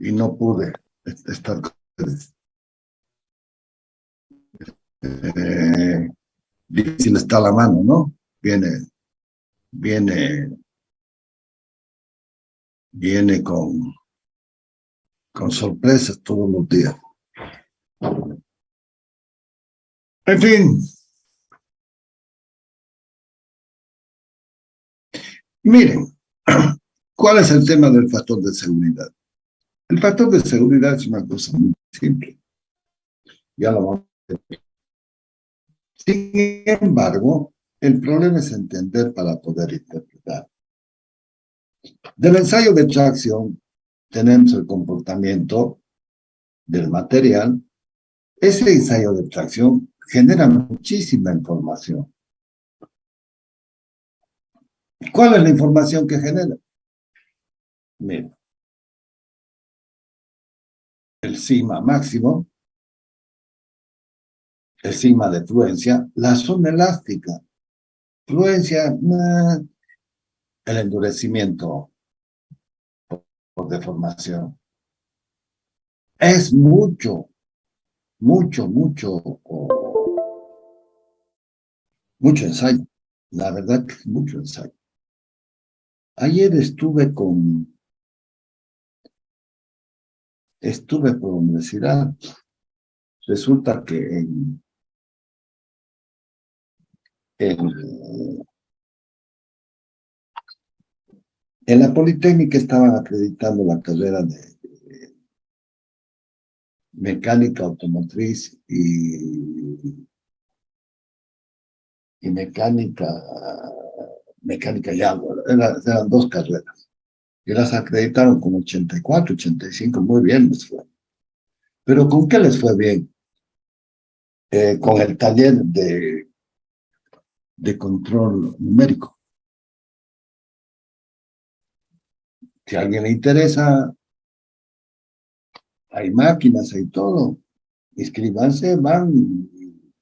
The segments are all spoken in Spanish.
y no pude estar con ustedes. Eh, Difícil está la mano, ¿no? Viene, viene, viene con sorpresas todos los días. En fin, miren, ¿cuál es el tema del factor de seguridad? El factor de seguridad es una cosa muy simple. Ya lo vamos a ver. Sin embargo, el problema es entender para poder interpretar. Del ensayo de tracción tenemos el comportamiento del material. Ese ensayo de tracción genera muchísima información. ¿Cuál es la información que genera? Mira, el sigma máximo, el sigma de fluencia, la zona elástica, fluencia, el endurecimiento por deformación. Es mucho, mucho, mucho ensayo. La verdad que es mucho ensayo. Ayer estuve por la universidad. Resulta que en, en la Politécnica estaban acreditando la carrera de mecánica automotriz y mecánica y agua. Eran dos carreras. Y las acreditaron con 84, 85, muy bien les fue. Pero ¿con qué les fue bien? Con el taller de control numérico. Si a alguien le interesa, hay máquinas, hay todo. Inscríbanse, van,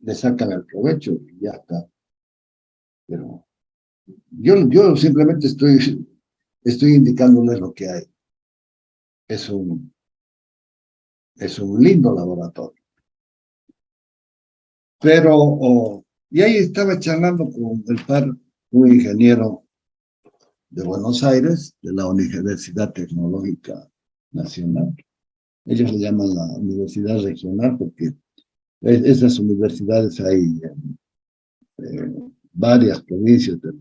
le sacan el provecho y ya está. Pero yo simplemente estoy indicándoles lo que hay. Es un, es un lindo laboratorio. Pero, y ahí estaba charlando con un ingeniero de Buenos Aires, de la Universidad Tecnológica Nacional. Ellos le llaman la Universidad Regional porque esas universidades hay en varias provincias de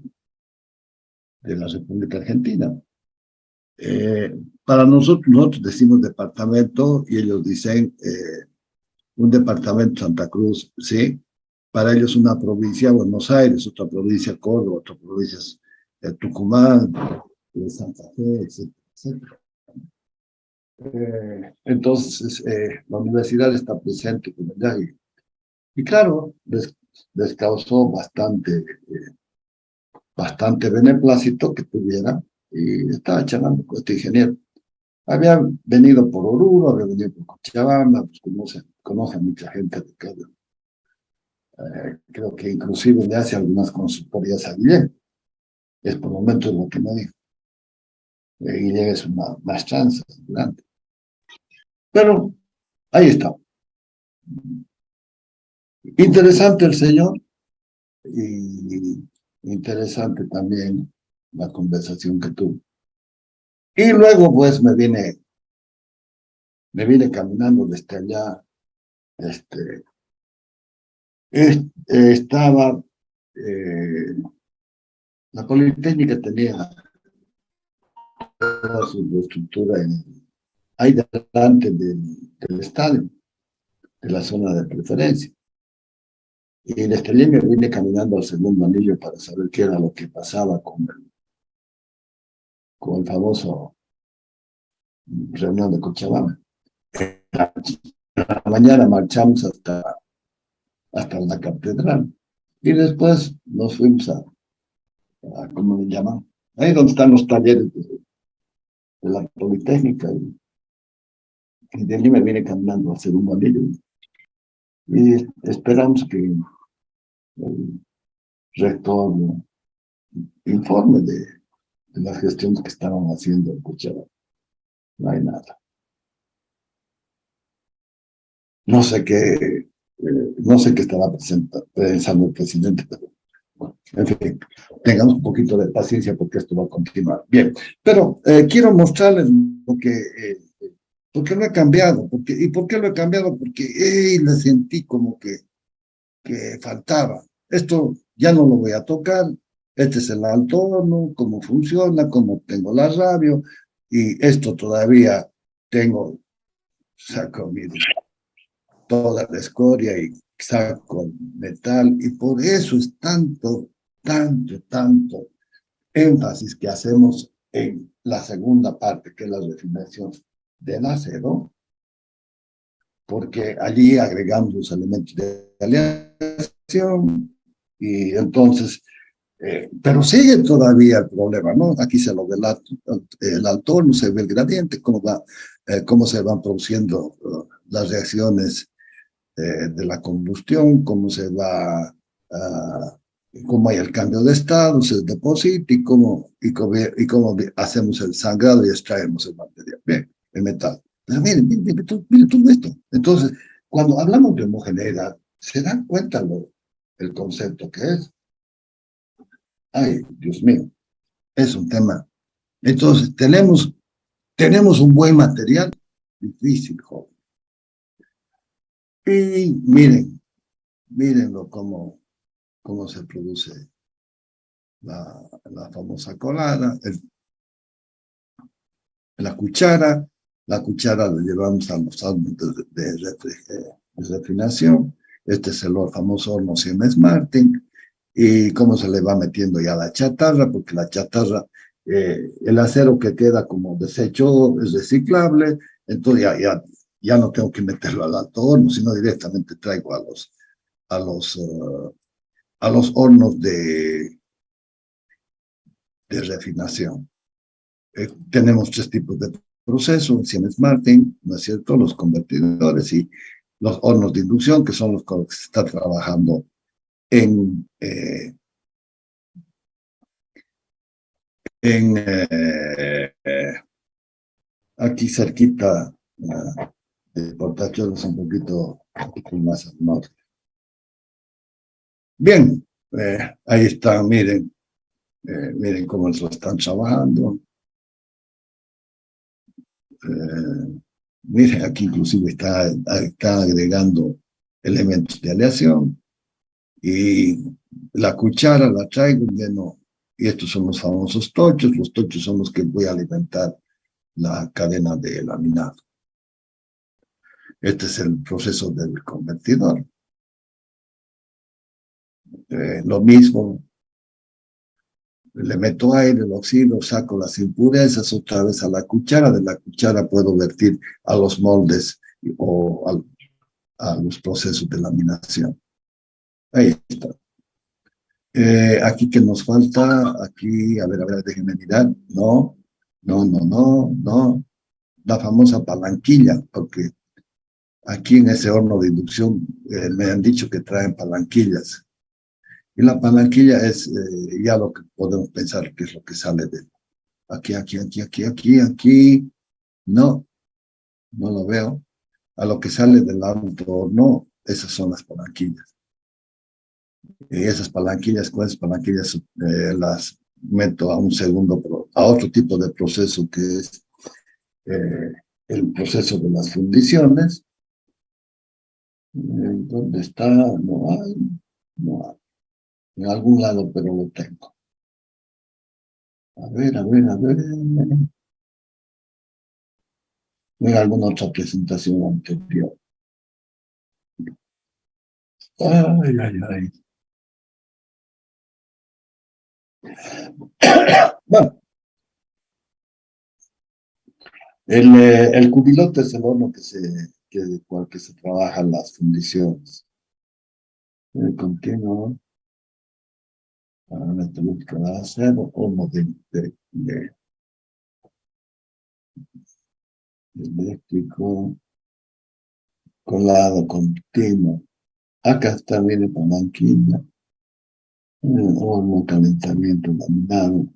la República Argentina. Para nosotros decimos departamento y ellos dicen un departamento Santa Cruz, ¿sí? Para ellos una provincia Buenos Aires, otra provincia Córdoba, otra provincia Tucumán, Santa Fe, etcétera, etcétera. Entonces, la universidad está presente con allá y claro, les causó bastante beneplácito que tuviera y estaba charlando con este ingeniero. Había venido por Oruro, había venido por Cochabamba, pues conoce a mucha gente de acá. Creo que inclusive le hace algunas consultorías a Guillén. Es por momentos lo que me dijo. Guillén es una maestranza grande. Pero ahí está. Interesante el señor y interesante también la conversación que tuvo. Y luego pues me vine caminando desde allá. Estaba, la Politécnica tenía toda su estructura ahí delante del estadio, de la zona de preferencia. Y desde allí me vine caminando al segundo anillo para saber qué era lo que pasaba con el famoso reunión de Cochabamba. En la mañana marchamos hasta la catedral y después nos fuimos a ¿cómo le llaman? Ahí donde están los talleres de la Politécnica y de allí me vine caminando al segundo anillo y esperamos que el rector informe de las gestiones que estaban haciendo en Cochabamba. No hay nada. No sé no sé qué estará pensando el presidente, pero bueno, en fin, tengamos un poquito de paciencia porque esto va a continuar. Bien, pero quiero mostrarles lo que, por qué lo he cambiado, ¿y por qué lo he cambiado? Porque le sentí como que faltaba. Esto ya no lo voy a tocar, este es el alto horno, cómo funciona, cómo tengo la radio, y esto todavía tengo, saco toda la escoria y saco metal, y por eso es tanto énfasis que hacemos en la segunda parte, que es la refinación del acero, porque allí agregamos los elementos de aleación y entonces, pero sigue todavía el problema, ¿no? Aquí se lo ve el alto, no se ve el gradiente, cómo se van produciendo las reacciones de la combustión, cómo hay el cambio de estado, se deposita y cómo hacemos el sangrado y extraemos el material, bien, el metal. Pero miren todo esto. Entonces, cuando hablamos de homogeneidad, ¿se dan cuenta el concepto que es? Ay, Dios mío, es un tema. Entonces, tenemos un buen material, difícil, joven. Y mírenlo cómo se produce la famosa colada, la cuchara la llevamos a los hornos de refinación, este es el famoso horno Siemens Martin, y cómo se le va metiendo ya la chatarra, porque la chatarra, el acero que queda como desecho es reciclable, entonces ya no tengo que meterlo al alto horno, sino directamente traigo a los, uh, a los hornos de refinación. Tenemos tres tipos de procesos, Siemens Martin, ¿no es cierto? Los convertidores y los hornos de inducción, que son los con los que se está trabajando en, eh, en aquí cerquita de Portachuelos, un poquito más al norte. Bien, ahí está, miren cómo lo están trabajando. Miren, aquí inclusive está agregando elementos de aleación y la cuchara la traigo lleno, y estos son los famosos tochos. Los tochos son los que voy a alimentar la cadena de laminado. Este es el proceso del convertidor. Lo mismo, le meto aire, lo oxido, saco las impurezas otra vez a la cuchara. De la cuchara puedo vertir a los moldes o a los procesos de laminación. Ahí está. Aquí que nos falta, aquí, a ver, déjenme mirar. No. La famosa palanquilla, porque aquí en ese horno de inducción me han dicho que traen palanquillas. Y la palanquilla es ya lo que podemos pensar que es lo que sale de aquí. No, no lo veo. A lo que sale del alto horno, esas son las palanquillas. Y esas palanquillas, con esas palanquillas las meto a otro tipo de proceso que es eh, el proceso de las fundiciones. ¿Dónde está? No hay. En algún lado, pero lo tengo. A ver. En alguna otra presentación anterior. Ay. Bueno, el cubilote es el horno con el que se trabajan las fundiciones. El continuo, metalúrgica de acero, horno eléctrico, colado continuo. Acá está bien el palanquilla, horno, calentamiento, laminado,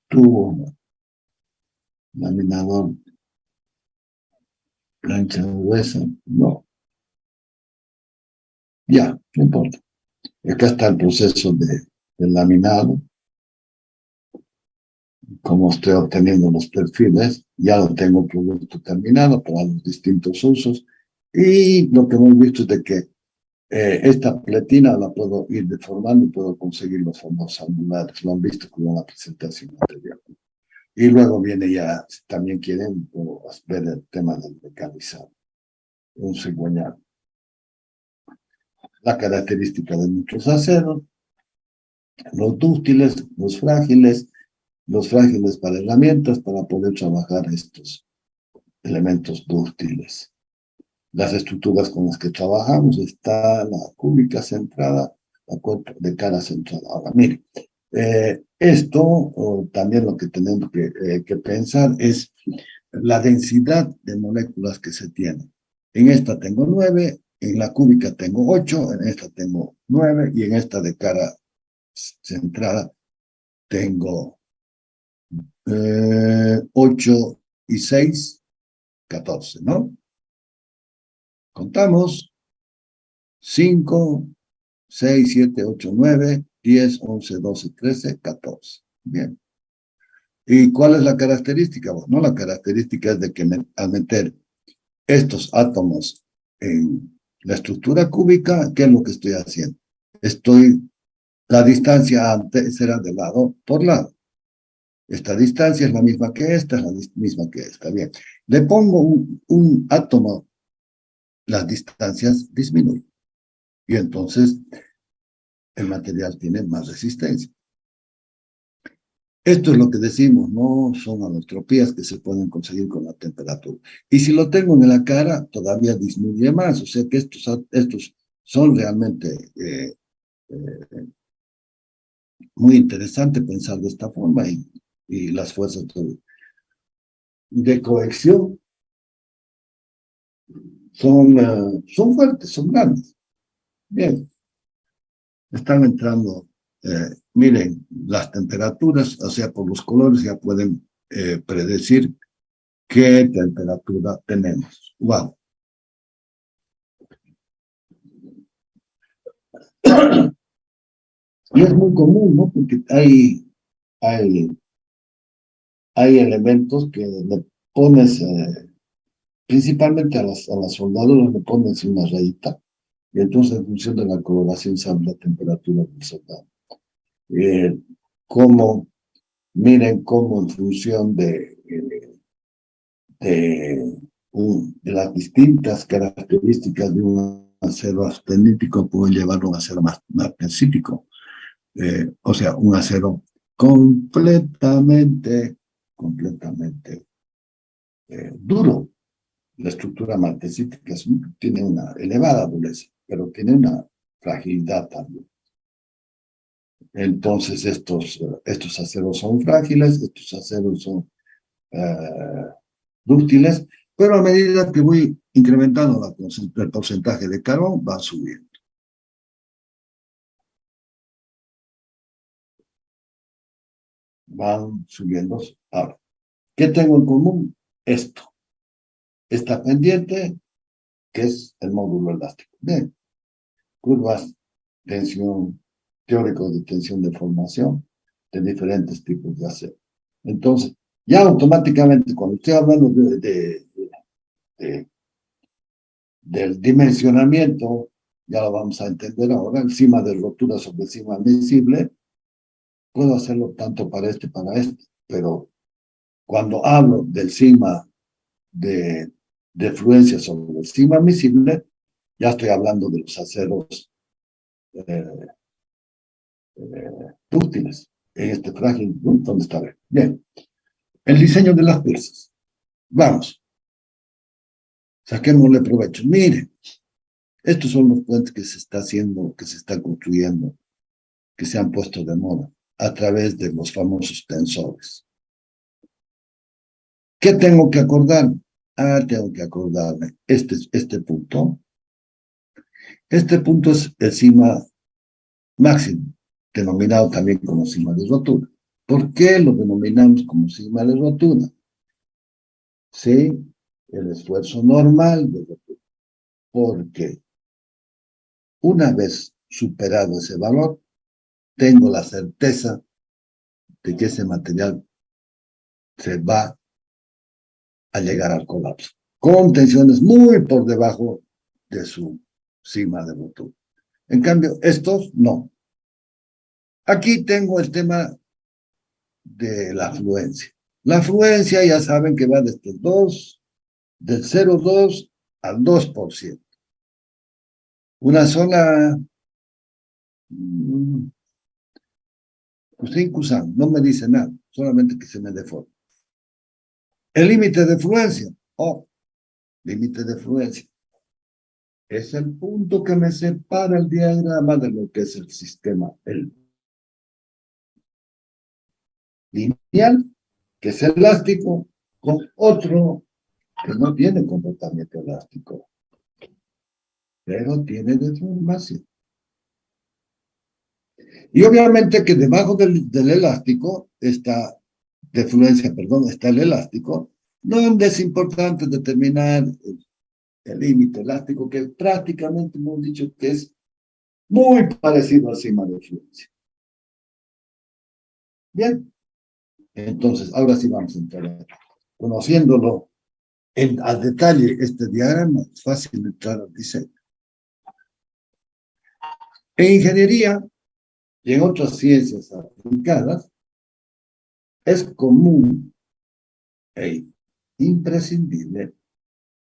tubo, laminador, plancha gruesa, no. Ya, no importa. Acá está el proceso del laminado, como estoy obteniendo los perfiles, ya lo tengo el producto terminado para los distintos usos, y lo que hemos visto es de que esta pletina la puedo ir deformando y puedo conseguir los fondos angulares, lo han visto con la presentación anterior. Y luego viene ya, si también quieren, puedo ver el tema del mecanizado, un cigüeñal. La característica de muchos aceros, los dúctiles, los frágiles para herramientas para poder trabajar estos elementos dúctiles. Las estructuras con las que trabajamos está la cúbica centrada, la cuerpo de cara centrada. Ahora, mire, también lo que tenemos que pensar es la densidad de moléculas que se tiene. En esta tengo 9, en la cúbica tengo 8, en esta tengo 9 y en esta de cara centrada tengo 8 y 6, 14, ¿no? Contamos 5, 6, 7, 8, 9, 10, 11, 12, 13, 14. Bien. ¿Y cuál es la característica? Bueno, la característica es de que al meter estos átomos en la estructura cúbica, ¿qué es lo que estoy haciendo? La distancia antes será de lado por lado. Esta distancia es la misma que esta, es la misma que esta. Bien. Le pongo un átomo, las distancias disminuyen. Y entonces el material tiene más resistencia. Esto es lo que decimos, no son anotropías que se pueden conseguir con la temperatura. Y si lo tengo en la cara, todavía disminuye más. O sea que estos son realmente muy interesantes pensar de esta forma y las fuerzas de cohesión son fuertes, son grandes. Bien, están entrando, miren, las temperaturas, o sea, por los colores ya pueden predecir qué temperatura tenemos. Wow. Y es muy común, ¿no? Porque hay, hay elementos que le pones, principalmente a las soldaduras le pones una rayita, y entonces en función de la coloración sabe la temperatura del soldado. Eh, como, miren cómo en función de las distintas características de un acero austenítico puede llevar a un acero más magnesítico. O sea, un acero completamente duro. La estructura magnesítica tiene una elevada dureza, pero tiene una fragilidad también. Entonces, estos aceros son frágiles, estos aceros son dúctiles, pero a medida que voy incrementando el porcentaje de carbón, va subiendo. Van subiendo. Ahora, ¿qué tengo en común? Esta pendiente, que es el módulo elástico. Bien, curvas, tensión, teóricos de tensión de formación de diferentes tipos de acero. Entonces, ya automáticamente, cuando estoy hablando de del dimensionamiento, ya lo vamos a entender ahora, encima de rotura sobre cima admisible, puedo hacerlo tanto para este, pero cuando hablo del sigma de fluencia sobre el sigma admisible, ya estoy hablando de los aceros eh, dúctiles en este frágil, ¿dónde está? Bien, el diseño de las piezas. Vamos, saquémosle provecho. Miren, estos son los puentes que se está haciendo, que se está construyendo, que se han puesto de moda a través de los famosos tensores. ¿Qué tengo que acordar? Tengo que acordarme este punto. Este punto es el sigma máximo, denominado también como sigma de rotura. ¿Por qué lo denominamos como sigma de rotura? ¿Sí? el esfuerzo normal, porque una vez superado ese valor, tengo la certeza de que ese material se va a llegar al colapso, con tensiones muy por debajo de su cima de rotura. En cambio, estos no. Aquí tengo el tema de la afluencia. La afluencia ya saben que va desde el 2, del 0,2 al 2%. Una zona, usted no me dice nada, solamente que se me deforma. El límite de fluencia, límite de fluencia, es el punto que me separa el diagrama de lo que es el sistema, el lineal, que es elástico, con otro que no tiene comportamiento elástico, pero tiene deformación. Y obviamente que debajo del elástico está, de fluencia, perdón, está el elástico, donde es importante determinar el límite elástico, que prácticamente hemos dicho que es muy parecido al cima de fluencia. Bien, entonces, ahora sí vamos a entrar. Conociéndolo al detalle este diagrama, es fácil entrar al diseño. En ingeniería y en otras ciencias aplicadas, es común e imprescindible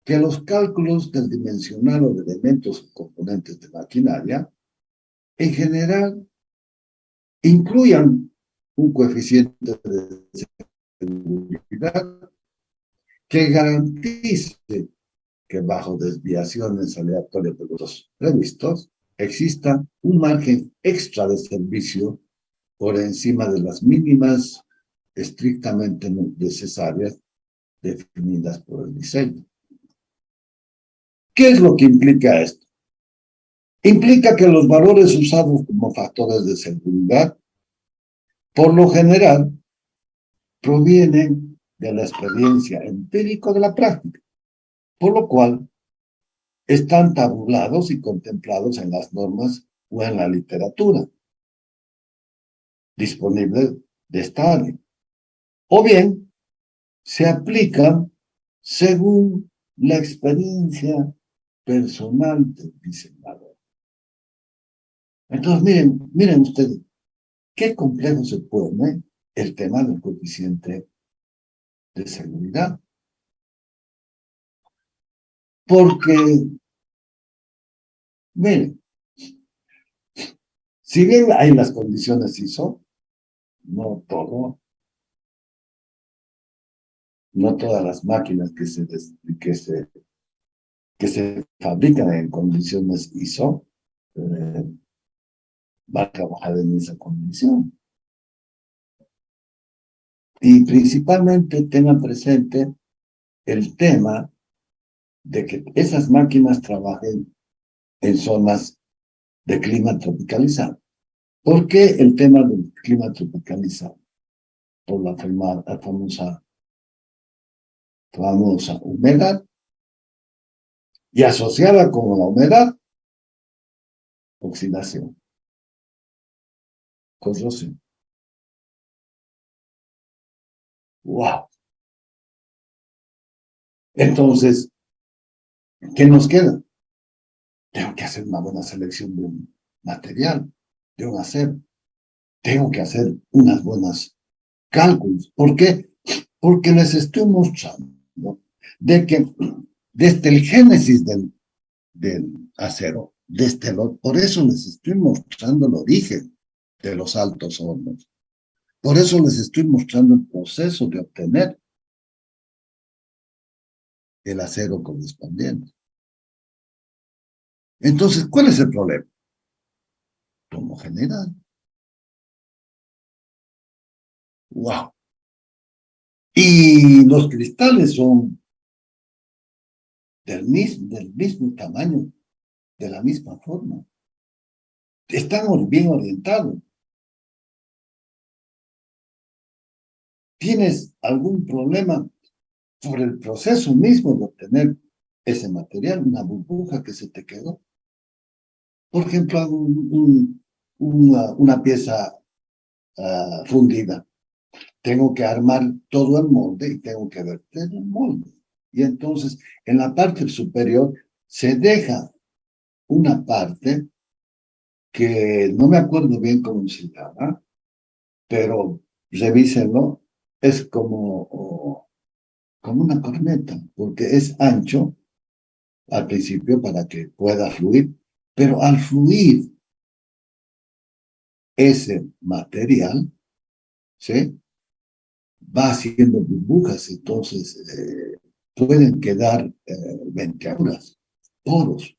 que los cálculos del dimensional o de elementos o componentes de maquinaria, en general, incluyan un coeficiente de seguridad que garantice que bajo desviaciones aleatorias de los previstos, exista un margen extra de servicio por encima de las mínimas estrictamente necesarias definidas por el diseño. ¿Qué es lo que implica esto? Implica que los valores usados como factores de seguridad, por lo general, provienen de la experiencia empírica de la práctica, por lo cual están tabulados y contemplados en las normas o en la literatura disponible de esta área. O bien, se aplican según la experiencia personal del diseñador. Entonces, miren ustedes, qué complejo se pone el tema del coeficiente de seguridad. Porque, miren, si bien hay las condiciones ISO, no todas las máquinas que se fabrican en condiciones ISO van a trabajar en esa condición. Y principalmente tengan presente el tema de que esas máquinas trabajen en zonas de clima tropicalizado. ¿Por qué el tema del clima tropicalizado? Por la famosa humedad, y asociada con la humedad, oxidación, corrosión. ¡Wow! Entonces, ¿qué nos queda? Tengo que hacer una buena selección de un material, de un acero. Tengo que hacer unas buenas cálculos. ¿Por qué? Porque les estoy mostrando de que desde el génesis del acero, por eso les estoy mostrando el origen de los altos hornos. Por eso les estoy mostrando el proceso de obtener el acero correspondiente. Entonces, ¿cuál es el problema? Homogeneidad. ¡Wow! Y los cristales son del mismo tamaño, de la misma forma. Están bien orientados. ¿Tienes algún problema? sobre el proceso mismo de obtener ese material, una burbuja que se te quedó. Por ejemplo, hago una pieza fundida. Tengo que armar todo el molde y tengo que verter el molde. Y entonces, en la parte superior se deja una parte que no me acuerdo bien cómo se llama, pero revísenlo, es como una corneta, porque es ancho al principio para que pueda fluir, pero al fluir ese material, ¿sí? Va haciendo burbujas, entonces pueden quedar venteaduras, poros.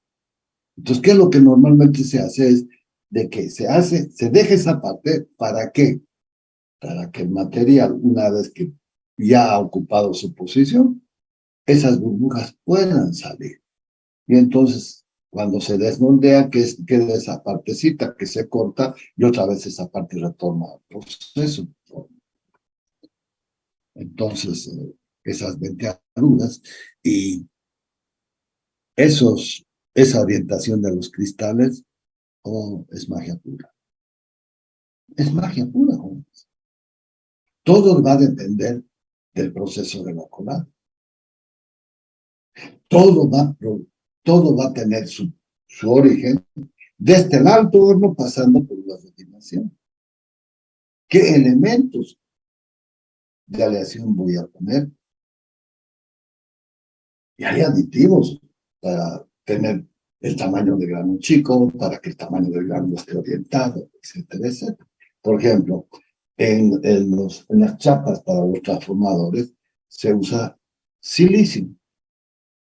Entonces, ¿qué es lo que normalmente se hace? Es de que se deja esa parte, ¿para qué? Para que el material, una vez que ya ha ocupado su posición, esas burbujas puedan salir. Y entonces, cuando se desmoldea, queda esa partecita que se corta y otra vez esa parte retorna al proceso. Entonces, esas venteaduras y esa orientación de los cristales, oh, es magia pura. Es magia pura, jóvenes. Todo va a depender del proceso de la colada. Todo todo va a tener su origen desde el alto horno pasando por la refinación. ¿Qué elementos de aleación voy a poner? Y hay aditivos para tener el tamaño de grano chico, para que el tamaño del grano esté orientado, etcétera, etcétera. Por ejemplo, en las chapas para los transformadores se usa silicio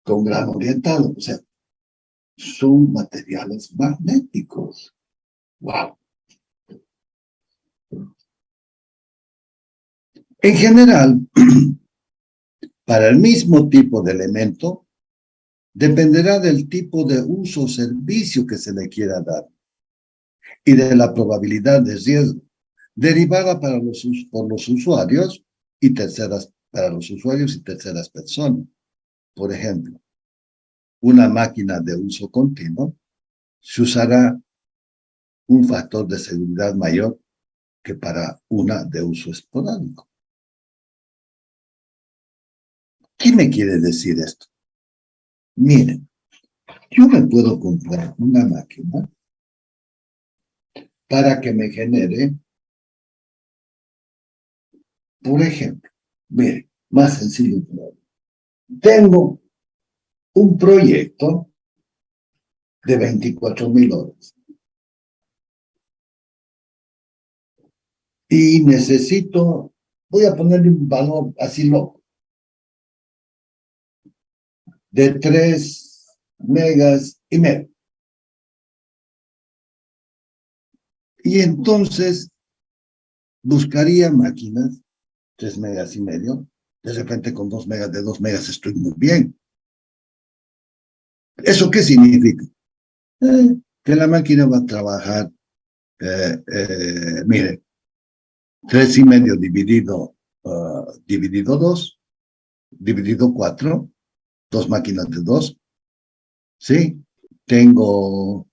con grano orientado, o sea, son materiales magnéticos. ¡Wow! En general, para el mismo tipo de elemento, dependerá del tipo de uso o servicio que se le quiera dar y de la probabilidad de riesgo derivada por los usuarios y para los usuarios y terceras personas. Por ejemplo, una máquina de uso continuo se usará un factor de seguridad mayor que para una de uso esporádico. ¿Qué me quiere decir esto? Miren, yo me puedo comprar una máquina para que me genere, por ejemplo, miren, más sencillo todavía. Tengo un proyecto de 24.000 horas y necesito, voy a ponerle un valor así loco, de 3,5 megas. Y entonces buscaría máquinas, 3,5 megas. De repente con 2 megas, de 2 megas estoy muy bien. ¿Eso qué significa? Que la máquina va a trabajar, mire, 3,5 dividido 2, dividido 4, 2 máquinas de 2, ¿sí? Tengo,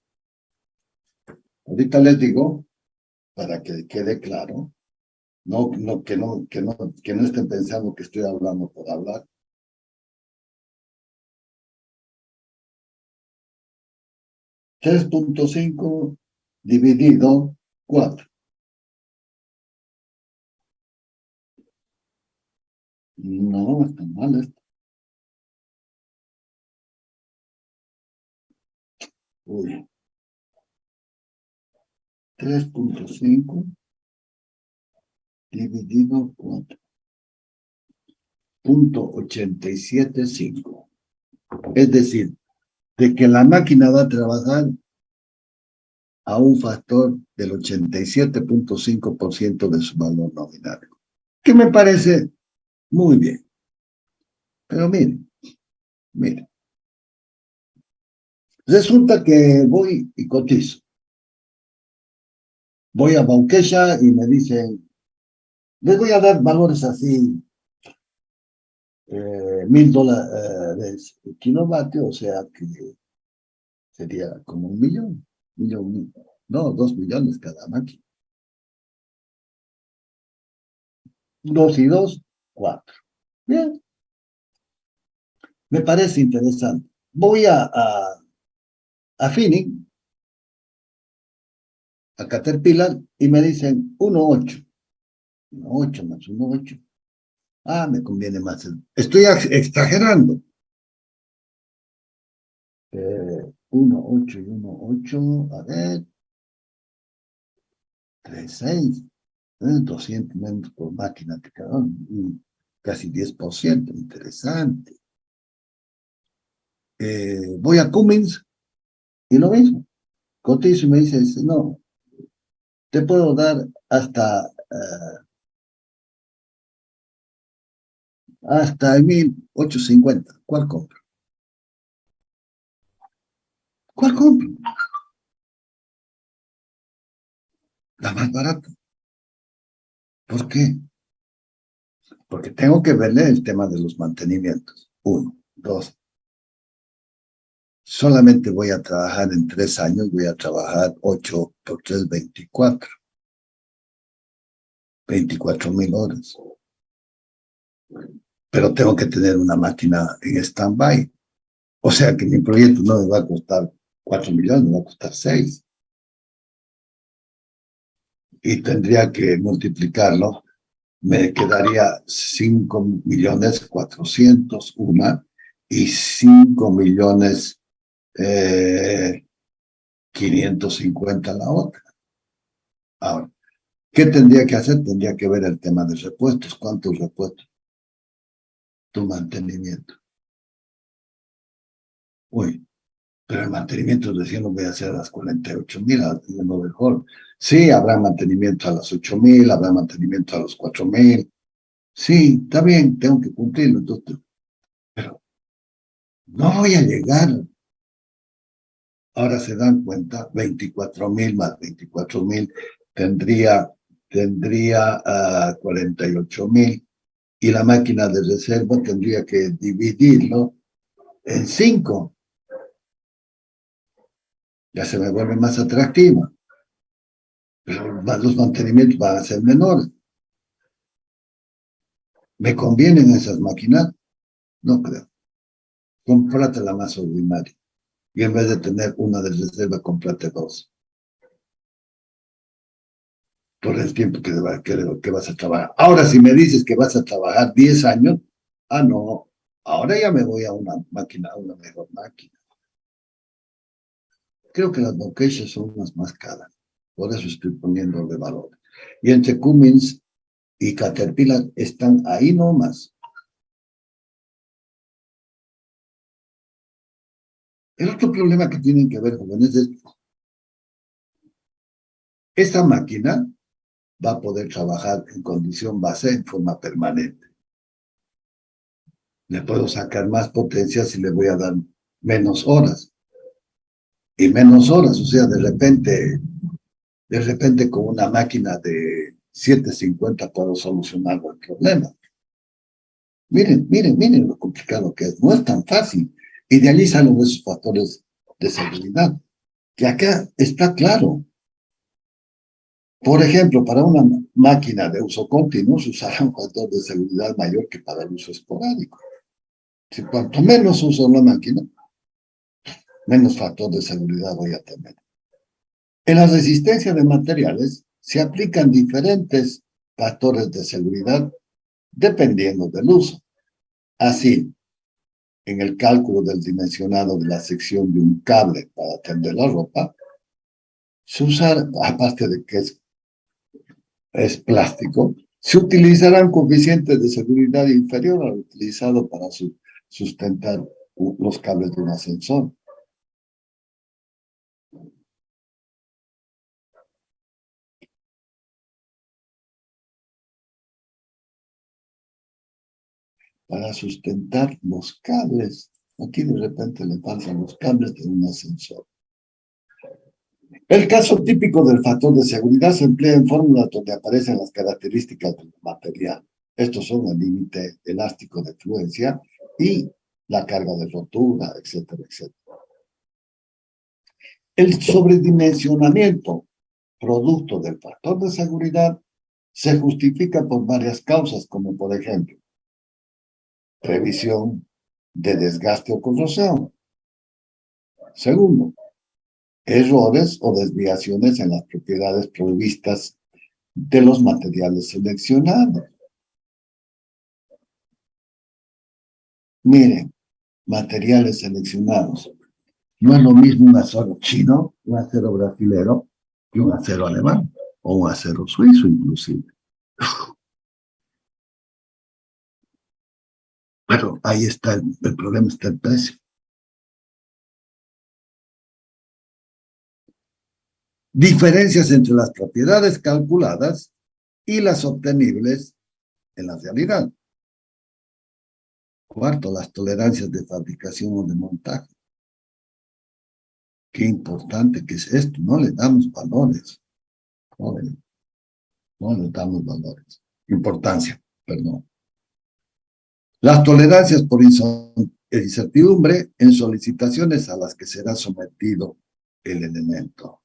ahorita les digo, para que quede claro, que no estén pensando que estoy hablando por hablar. 3,5 dividido 4. No, está mal esto. Uy. 3,5 dividido 4. 0,875. Es decir, de que la máquina va a trabajar a un factor del 87,5% de su valor nominal, que me parece muy bien. Pero miren, resulta que voy y cotizo. Voy a Bauquecha y me dicen, les voy a dar valores así $1.000 el kilovatio, o sea que sería como 1 millón, no, 2 millones cada máquina. 2 y 2, 4. Bien, me parece interesante. Voy a Phoenix, a Caterpillar, y me dicen 1.8. 1.8 más 1.8. Ah, me conviene más. Estoy exagerando. 1.8 y 1.8, a ver, 3.6. 200 menos por máquina que cada uno, casi 10%, interesante. Voy a Cummins y lo mismo. Cotizo y me dice, no, te puedo dar hasta el 1.850. ¿Cuál compro? ¿Cuál compro? La más barata. ¿Por qué? Porque tengo que verle el tema de los mantenimientos. 1, 2. Solamente voy a trabajar en 3 años, voy a trabajar 8 por 3, 24. 24.000 horas. Pero tengo que tener una máquina en stand-by. O sea que mi proyecto no me va a costar 4 millones, me va a costar 6. Y tendría que multiplicarlo. Me quedaría 5.400.000 una y 5.550.000 la otra. Ahora, ¿qué tendría que hacer? Tendría que ver el tema de repuestos. ¿Cuántos repuestos? Tu mantenimiento. Uy, pero el mantenimiento recién lo voy a hacer a las 48.000, a lo mejor. Sí, habrá mantenimiento a las 8.000, habrá mantenimiento a los 4.000. Sí, está bien, tengo que cumplirlo, entonces, pero no voy a llegar. Ahora se dan cuenta, 24.000 más 24.000 tendría 48.000, y la máquina de reserva tendría que dividirlo en 5. Ya se me vuelve más atractiva, pero los mantenimientos van a ser menores. ¿Me convienen esas máquinas? No creo. Cómprate la más ordinaria. Y en vez de tener una de reserva, cómprate 2. Por el tiempo que vas a trabajar. Ahora, si me dices que vas a trabajar 10 años, no, ahora ya me voy a una máquina, a una mejor máquina. Creo que las Bocage son unas más caras, por eso estoy poniéndole valor. Y entre Cummins y Caterpillar están ahí nomás. El otro problema que tienen que ver, jóvenes, es esta máquina va a poder trabajar en condición base en forma permanente. Le puedo sacar más potencia si le voy a dar menos horas. Y menos horas, o sea, de repente con una máquina de 750 puedo solucionar el problema. Miren lo complicado que es. No es tan fácil. Y de allí salen esos factores de seguridad, que acá está claro. Por ejemplo, para una máquina de uso continuo se usará un factor de seguridad mayor que para el uso esporádico. Si cuanto menos uso la máquina, menos factor de seguridad voy a tener. En la resistencia de materiales se aplican diferentes factores de seguridad dependiendo del uso. Así, en el cálculo del dimensionado de la sección de un cable para tender la ropa, se usará, aparte de que es plástico, se utilizarán coeficientes de seguridad inferior al utilizado para sustentar los cables de un ascensor. Para sustentar los cables. Aquí de repente le faltan los cables de un ascensor. El caso típico del factor de seguridad se emplea en fórmulas donde aparecen las características del material. Estos son el límite elástico de fluencia y la carga de rotura, etcétera, etcétera. El sobredimensionamiento, producto del factor de seguridad, se justifica por varias causas, como por ejemplo, previsión de desgaste o corrosión. Segundo, errores o desviaciones en las propiedades provistas de los materiales seleccionados. Miren, materiales seleccionados. No es lo mismo un acero chino, un acero brasilero, que un acero alemán, o un acero suizo inclusive. Pero ahí está, el problema está el precio. Diferencias entre las propiedades calculadas y las obtenibles en la realidad. Cuarto, las tolerancias de fabricación o de montaje. Qué importante que es esto, no le damos valores. No le damos valores. Importancia, perdón. Las tolerancias por incertidumbre en solicitaciones a las que será sometido el elemento.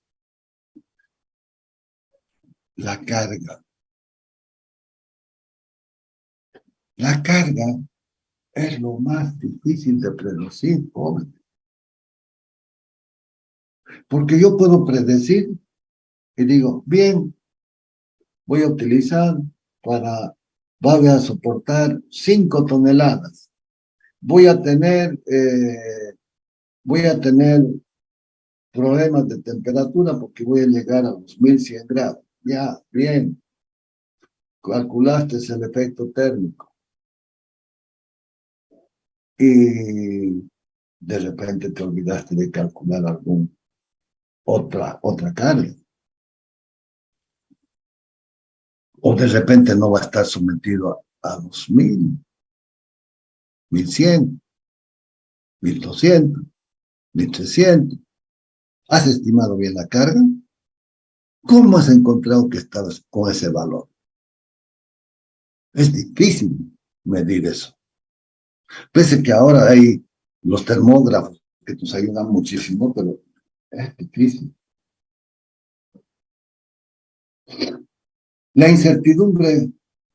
La carga. La carga es lo más difícil de predecir, joven. Porque yo puedo predecir y digo, bien, voy a utilizar voy a soportar 5 toneladas. Voy a tener problemas de temperatura porque voy a llegar a los 1100 grados. Ya, bien, calculaste el efecto térmico. Y de repente te olvidaste de calcular otra carga. O de repente no va a estar sometido a 2000, 1100, 1200, 1300. ¿Has estimado bien la carga? ¿Cómo has encontrado que estabas con ese valor? Es difícil medir eso. Pese que ahora hay los termógrafos que nos ayudan muchísimo, pero es difícil. La incertidumbre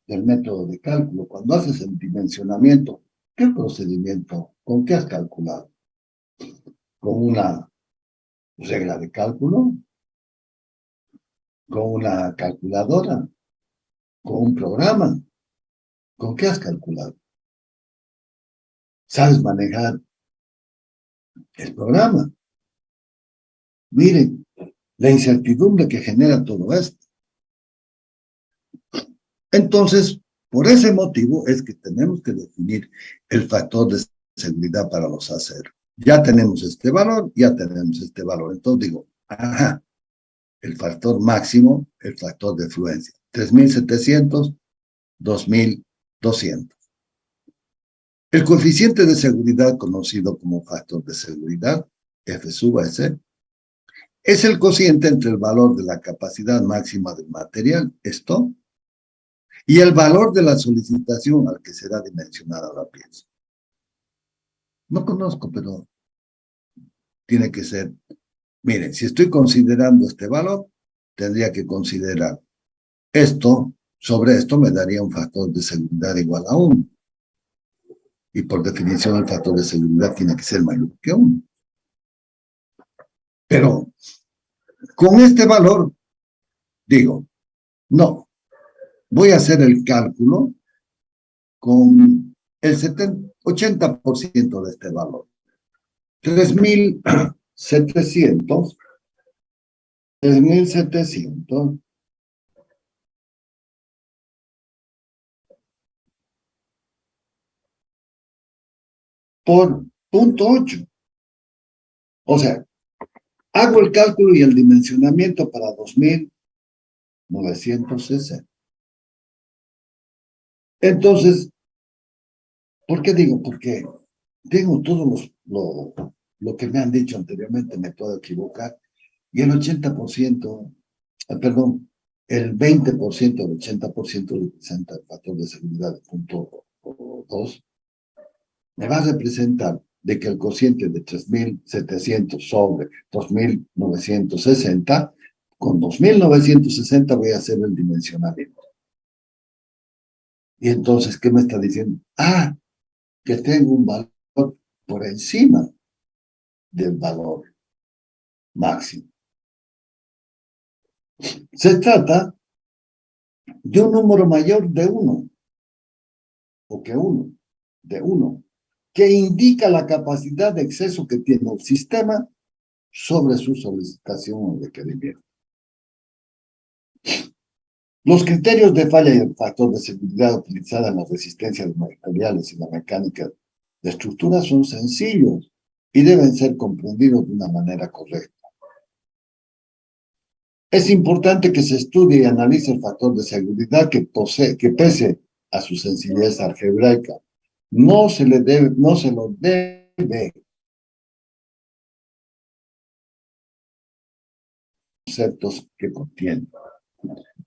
del método de cálculo. Cuando haces el dimensionamiento, ¿qué procedimiento? ¿Con qué has calculado? ¿Con una regla de cálculo? ¿Con una calculadora? ¿Con un programa? ¿Con qué has calculado? ¿Sabes manejar el programa? Miren, la incertidumbre que genera todo esto. Entonces, por ese motivo es que tenemos que definir el factor de seguridad para los aceros. Ya tenemos este valor, ya tenemos este valor. Entonces digo, ajá, el factor máximo, el factor de fluencia. 3700, 2200. El coeficiente de seguridad, conocido como factor de seguridad, F sub S, es el cociente entre el valor de la capacidad máxima del material, esto, y el valor de la solicitación al que será dimensionada la pieza. No conozco, pero tiene que ser. Miren, si estoy considerando este valor, tendría que considerar esto. Sobre esto me daría un factor de seguridad igual a 1. Y por definición el factor de seguridad tiene que ser mayor que 1. Pero con este valor, digo, no, voy a hacer el cálculo con el 80% de este valor. 3700 por 0.8. O sea, hago el cálculo y el dimensionamiento para 2960. Entonces, ¿por qué digo? Porque tengo todo lo que me han dicho anteriormente, me puedo equivocar, y el 80%, perdón, el 20% del 80% representa el factor de seguridad de 0.2. me va a representar de que el cociente de 3.700 sobre 2.960, con 2.960 voy a hacer el dimensionamiento. Y entonces, ¿qué me está diciendo? Ah, que tengo un valor por encima del valor máximo. Se trata de un número mayor de 1, o que 1, de 1, que indica la capacidad de exceso que tiene el sistema sobre su solicitación o requerimiento. Los criterios de falla y el factor de seguridad utilizada en la resistencia de materiales y la mecánica de estructura son sencillos y deben ser comprendidos de una manera correcta. Es importante que se estudie y analice el factor de seguridad que pese a su sencillez algebraica, no se lo debe conceptos que contiene.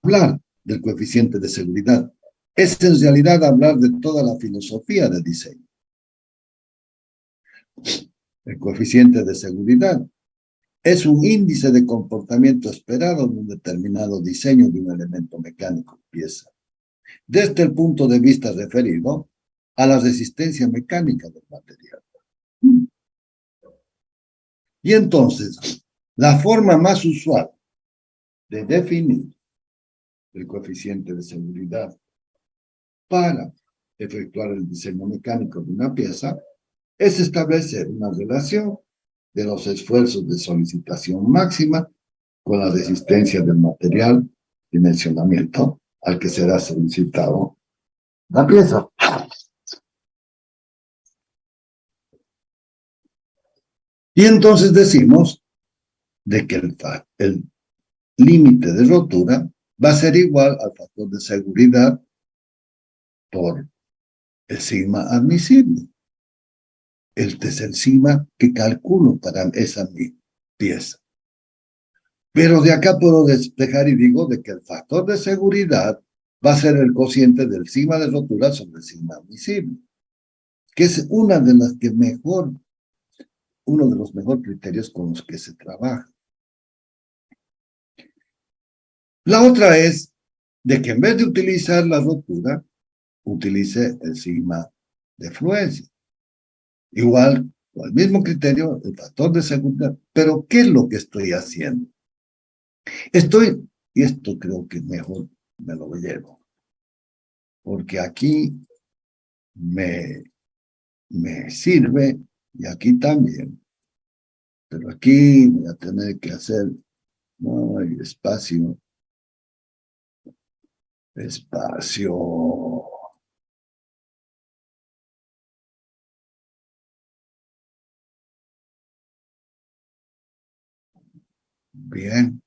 Hablar del coeficiente de seguridad es en realidad hablar de toda la filosofía de diseño. El coeficiente de seguridad es un índice de comportamiento esperado de un determinado diseño de un elemento mecánico o pieza, desde el punto de vista referido a la resistencia mecánica del material. Y entonces, la forma más usual de definir el coeficiente de seguridad para efectuar el diseño mecánico de una pieza es establecer una relación de los esfuerzos de solicitación máxima con la resistencia del material, dimensionamiento al que será solicitado la pieza. Y entonces decimos de que el límite de rotura va a ser igual al factor de seguridad por el sigma admisible. Este es el sigma que calculo para esa pieza. Pero de acá puedo despejar y digo de que el factor de seguridad va a ser el cociente del sigma de rotura sobre el sigma admisible, que es una de las que mejor, uno de los mejores criterios con los que se trabaja. La otra es de que en vez de utilizar la rotura, utilice el sigma de fluencia. Igual, con el mismo criterio, el factor de seguridad. Pero, ¿qué es lo que estoy haciendo? Y esto creo que mejor me lo llevo, porque aquí me sirve y aquí también. Pero aquí voy a tener que hacer, no hay espacio, espacio. Bien.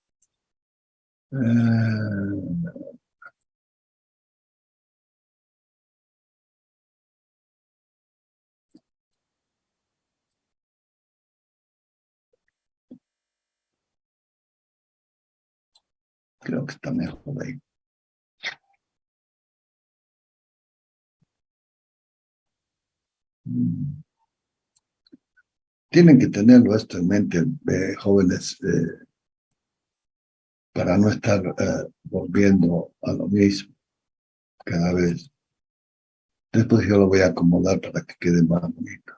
Creo que está mejor ahí. Tienen que tenerlo esto en mente, jóvenes, para no estar volviendo a lo mismo cada vez. Después yo lo voy a acomodar para que quede más bonito.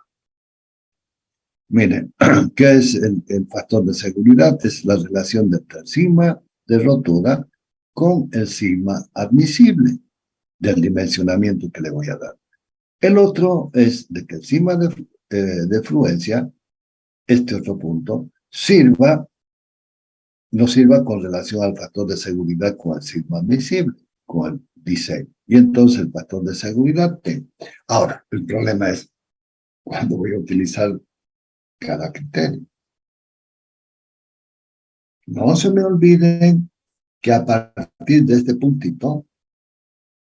Miren, ¿qué es el factor de seguridad? Es la relación entre el sigma de rotura con el sigma admisible del dimensionamiento que le voy a dar. El otro es de que el sigma de fluencia, este otro punto, no sirva con relación al factor de seguridad con el sigma admisible, con el diseño. Y entonces el factor de seguridad T. Ahora, el problema es cuando voy a utilizar cada criterio. No se me olviden que a partir de este puntito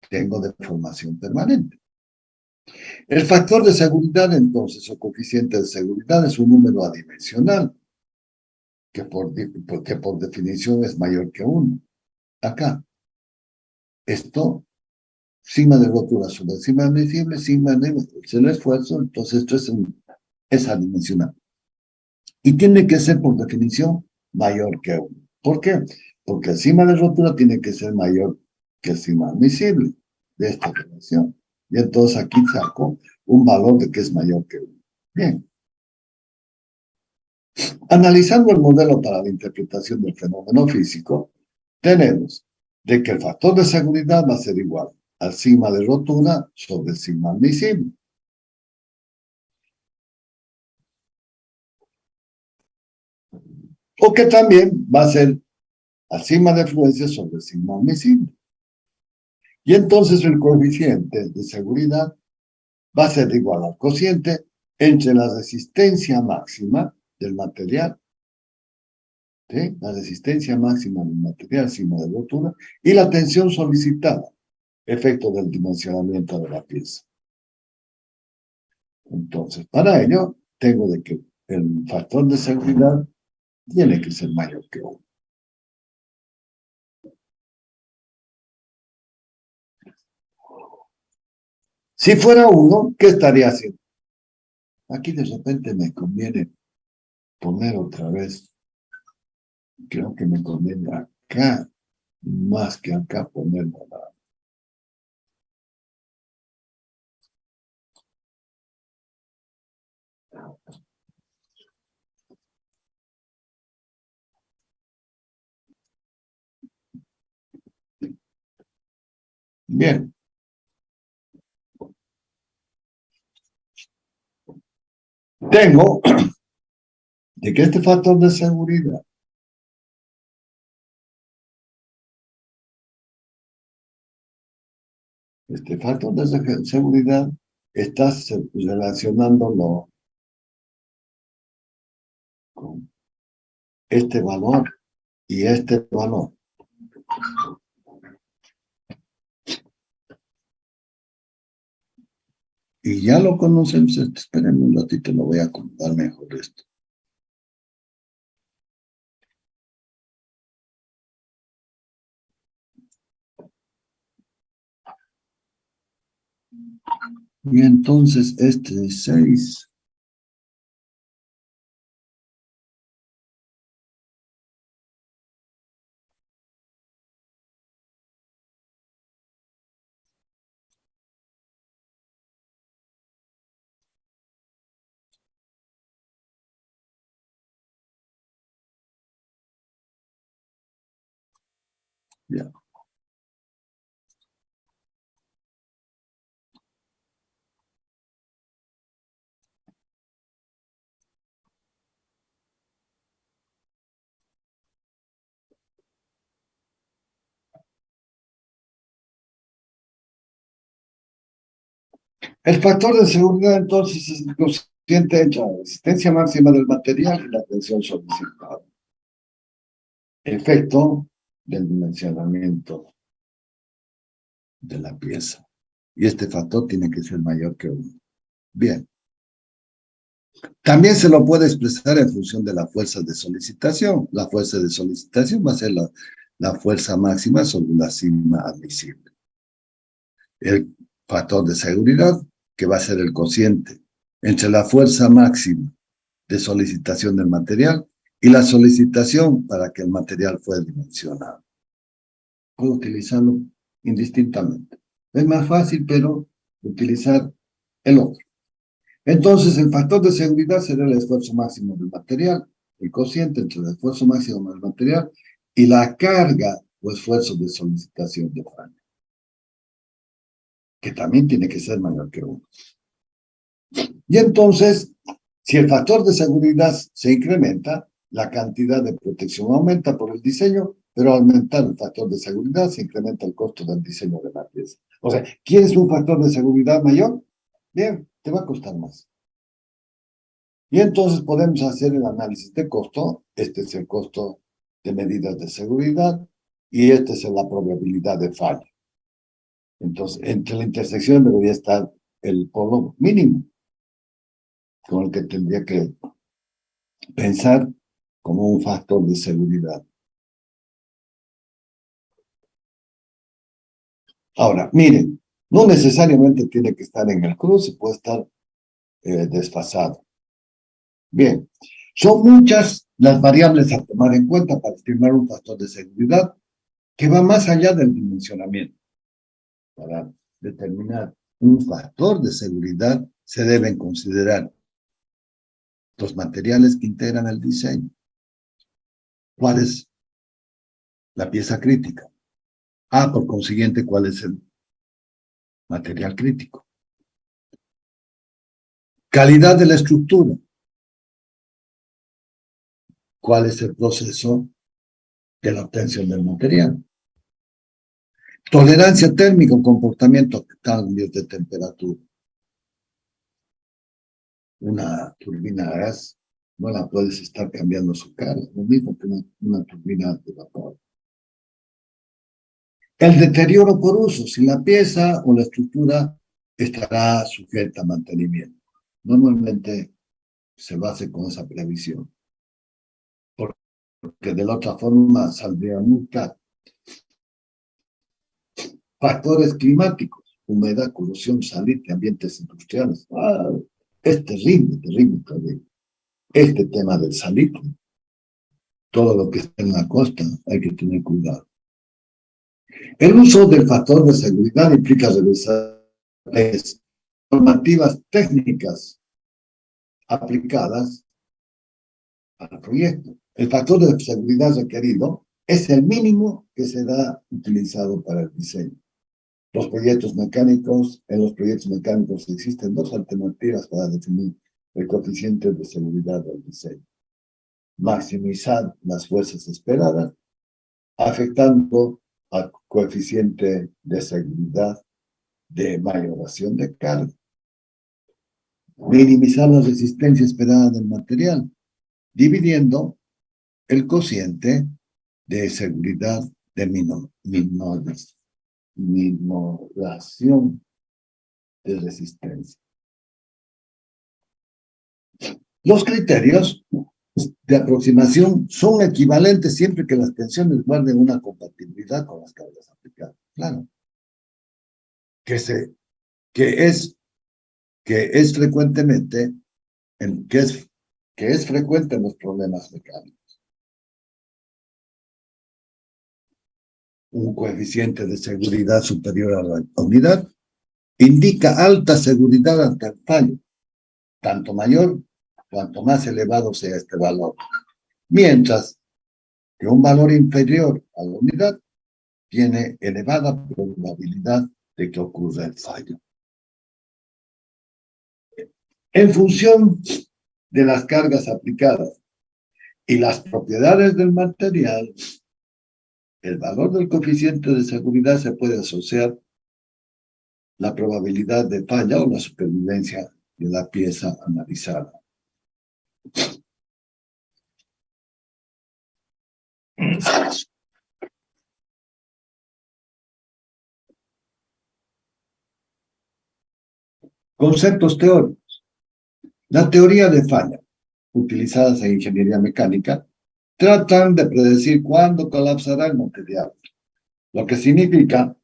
tengo deformación permanente. El factor de seguridad, entonces, o coeficiente de seguridad, es un número adimensional, que por definición es mayor que 1. Acá. Esto sigma de rotura sobre sigma admisible, sigma de es el esfuerzo, entonces esto es adimensional. Y tiene que ser, por definición, mayor que 1. ¿Por qué? Porque el sigma de rotura tiene que ser mayor que el sigma admisible de esta relación. Y entonces aquí saco un valor de que es mayor que 1. Bien. Analizando el modelo para la interpretación del fenómeno físico, tenemos de que el factor de seguridad va a ser igual al sigma de rotura sobre el sigma admisible. O que también va a ser al sigma de fluencia sobre el sigma admisible. Y entonces el coeficiente de seguridad va a ser igual al cociente entre la resistencia máxima del material, ¿sí? La resistencia máxima del material, sigma de rotura, y la tensión solicitada, efecto del dimensionamiento de la pieza. Entonces, para ello, tengo de que el factor de seguridad tiene que ser mayor que 1. Si fuera 1, ¿qué estaría haciendo? Aquí de repente me conviene poner otra vez, creo que me conviene acá, más que acá ponerlo. Bien. Tengo de que este factor de seguridad está relacionándolo con este valor y este valor. Y ya lo conocemos, esperen un ratito, lo voy a acomodar mejor esto. Y entonces este es 6. Ya. El factor de seguridad entonces es el cociente entre la resistencia máxima del material y la tensión solicitada. Efecto del dimensionamiento de la pieza. Y este factor tiene que ser mayor que 1. Bien. También se lo puede expresar en función de la fuerza de solicitación. La fuerza de solicitación va a ser la fuerza máxima sobre la sigma admisible. El factor de seguridad, que va a ser el cociente entre la fuerza máxima de solicitación del material y la solicitación para que el material fuera dimensionado. Puedo utilizarlo indistintamente. Es más fácil, pero utilizar el otro. Entonces, el factor de seguridad será el esfuerzo máximo del material, el cociente entre el esfuerzo máximo del material y la carga o esfuerzo de solicitación de fallo, que también tiene que ser mayor que 1. Y entonces, si el factor de seguridad se incrementa, la cantidad de protección aumenta por el diseño, pero al aumentar el factor de seguridad se incrementa el costo del diseño de la pieza. O sea, ¿quieres un factor de seguridad mayor? Bien, te va a costar más. Y entonces podemos hacer el análisis de costo. Este es el costo de medidas de seguridad y esta es la probabilidad de fallo. Entonces, entre la intersección debería estar el polo mínimo, con el que tendría que pensar como un factor de seguridad. Ahora, miren, No necesariamente tiene que estar en el cruce, puede estar desfasado. Bien, son muchas las variables a tomar en cuenta para estimar un factor de seguridad que va más allá del dimensionamiento. Para determinar un factor de seguridad se deben considerar los materiales que integran el diseño. ¿Cuál es la pieza crítica? Por consiguiente, ¿cuál es el material crítico? Calidad de la estructura. ¿Cuál es el proceso de la obtención del material? Tolerancia térmica o comportamiento a cambios de temperatura. Una turbina a gas no la puedes estar cambiando su carga, lo mismo que una turbina de vapor. El deterioro por uso, si la pieza o la estructura estará sujeta a mantenimiento. Normalmente se basa con esa previsión, porque de la otra forma saldría muy caro. Factores climáticos, humedad, corrosión, salitre, ambientes industriales. Es terrible, terrible, terrible. Este tema del salitre, todo lo que está en la costa, hay que tener cuidado. El uso del factor de seguridad implica revisar normativas técnicas aplicadas al proyecto. El factor de seguridad requerido es el mínimo que será utilizado para el diseño. En los proyectos mecánicos existen dos alternativas para definir el coeficiente de seguridad del diseño. Maximizar las fuerzas esperadas, afectando al coeficiente de seguridad de mayoración de carga. Minimizar la resistencia esperada del material, dividiendo el cociente de seguridad de minoración de resistencia. Los criterios de aproximación son equivalentes siempre que las tensiones guarden una compatibilidad con las cargas aplicadas. Claro. Que es frecuentemente, que es frecuente en los problemas mecánicos. Un coeficiente de seguridad superior a la unidad indica alta seguridad ante el fallo, tanto mayor cuanto más elevado sea este valor, mientras que un valor inferior a la unidad tiene elevada probabilidad de que ocurra el fallo. En función de las cargas aplicadas y las propiedades del material, el valor del coeficiente de seguridad se puede asociar la probabilidad de falla o la supervivencia de la pieza analizada. Conceptos teóricos. La teoría de falla, utilizadas en ingeniería mecánica, tratan de predecir cuándo colapsará el material, lo que significa,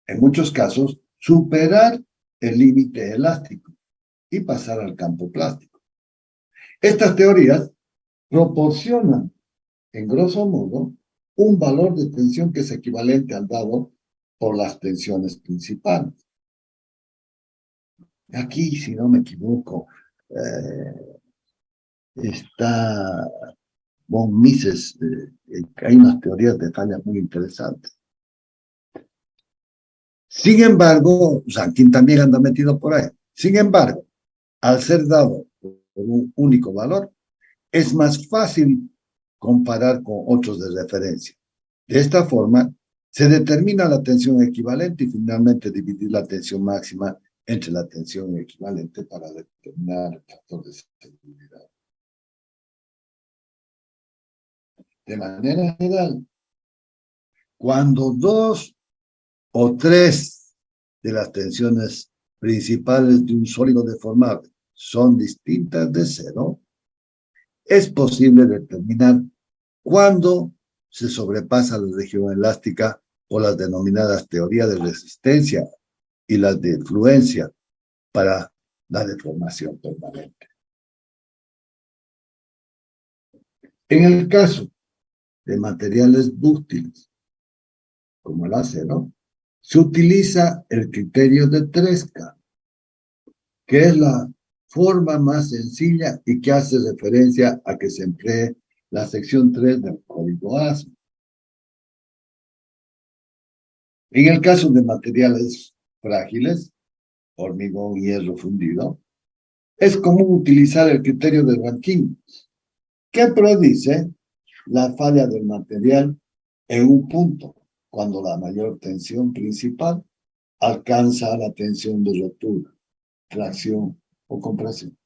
en muchos casos, superar el límite elástico y pasar al campo plástico. Estas teorías proporcionan, en grosso modo, un valor de tensión que es equivalente al dado por las tensiones principales. Aquí, si no me equivoco, está von Mises, hay unas teorías de falla muy interesantes. Sin embargo, Rankin también anda metido por ahí. Sin embargo, al ser dado por un único valor, es más fácil comparar con otros de referencia. De esta forma, se determina la tensión equivalente y finalmente dividir la tensión máxima entre la tensión equivalente para determinar el factor de seguridad. De manera general, cuando dos o tres de las tensiones principales de un sólido deformable son distintas de cero, es posible determinar cuándo se sobrepasa la región elástica o las denominadas teorías de resistencia y las de fluencia para la deformación permanente. En el caso de materiales dúctiles, como el acero, se utiliza el criterio de Tresca, que es la forma más sencilla y que hace referencia a que se emplee la sección 3 del Código ASME. En el caso de materiales frágiles, hormigón y hierro fundido, es común utilizar el criterio de Rankine, que predice la falla del material en un punto, cuando la mayor tensión principal alcanza la tensión de rotura, tracción o compresión.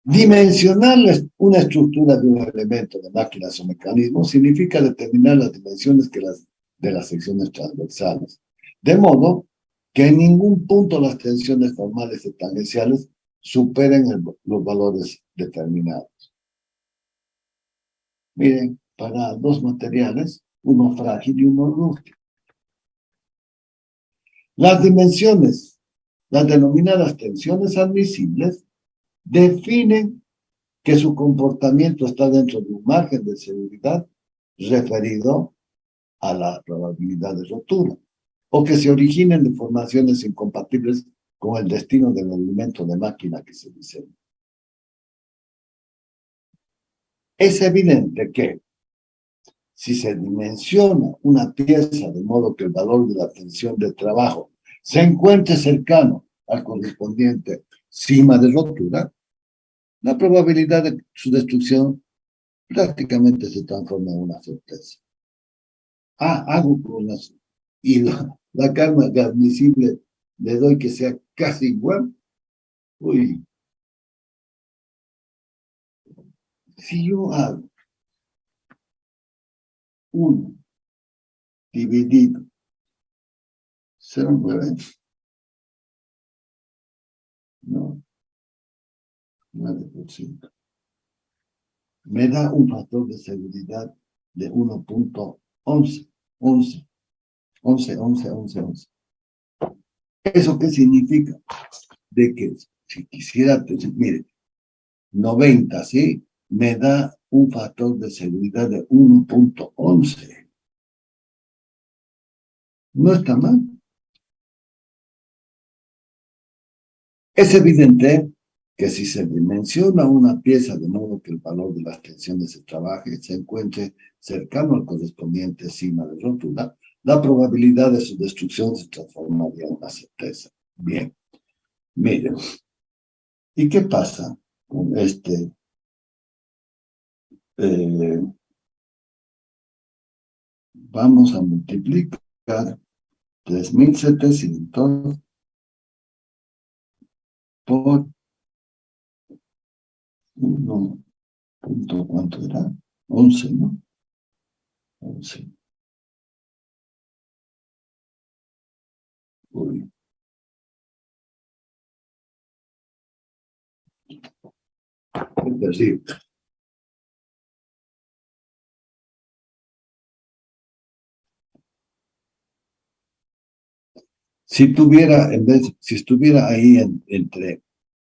Dimensionar una estructura de un elemento de máquinas o mecanismos significa determinar las dimensiones de las secciones transversales, de modo que en ningún punto las tensiones formales y tangenciales superen los valores determinados. Miren, para dos materiales, uno frágil y uno rústico. Las dimensiones, las denominadas tensiones admisibles, definen que su comportamiento está dentro de un margen de seguridad referido a la probabilidad de rotura, o que se originen deformaciones incompatibles con el destino del elemento de máquina que se diseña. Es evidente que si se dimensiona una pieza de modo que el valor de la tensión de trabajo se encuentre cercano al correspondiente cima de rotura, la probabilidad de su destrucción prácticamente se transforma en una certeza. Hago con las... Y la carga admisible le doy que sea casi igual. Uy, si yo hago 1 dividido 0,9, no, 9%, me da un factor de seguridad de 1.11, 11, 11, 11, 11, 11. ¿Eso qué significa? De que si quisiera, mire, 90, ¿sí? Me da un factor de seguridad de 1.11. No está mal. Es evidente que si se dimensiona una pieza de modo que el valor de las tensiones se trabaje se encuentre cercano al correspondiente cima de rotura, la probabilidad de su destrucción se transformaría en una certeza. Bien, miren, ¿y qué pasa con este? Vamos a multiplicar 3.700 por 1 punto, ¿cuánto era? 11, ¿no? 11. Uy. Es decir, si estuviera ahí entre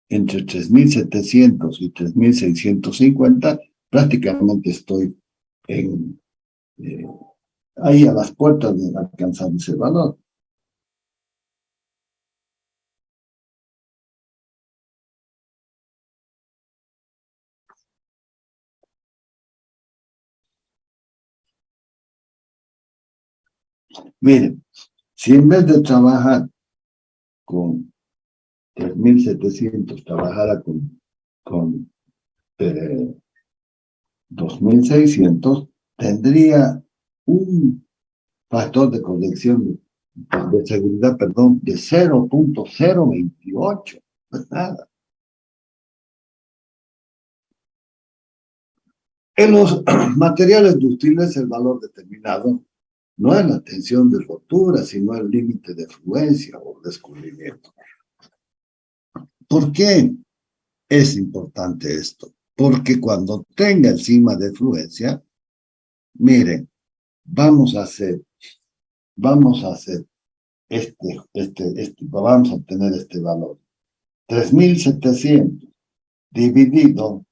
3.700 y 3.650, prácticamente estoy en, ahí a las puertas de alcanzar ese valor. Miren, si en vez de trabajar con 3.700, trabajara con 2.600, tendría un factor de corrección de seguridad, perdón, de 0.028. Pues nada. En los materiales ductiles, el valor determinado no es la tensión de rotura, sino el límite de fluencia o descubrimiento. ¿Por qué es importante esto? porque cuando tenga el sigma de fluencia, miren, vamos a hacer vamos a obtener este valor. 3.700 dividido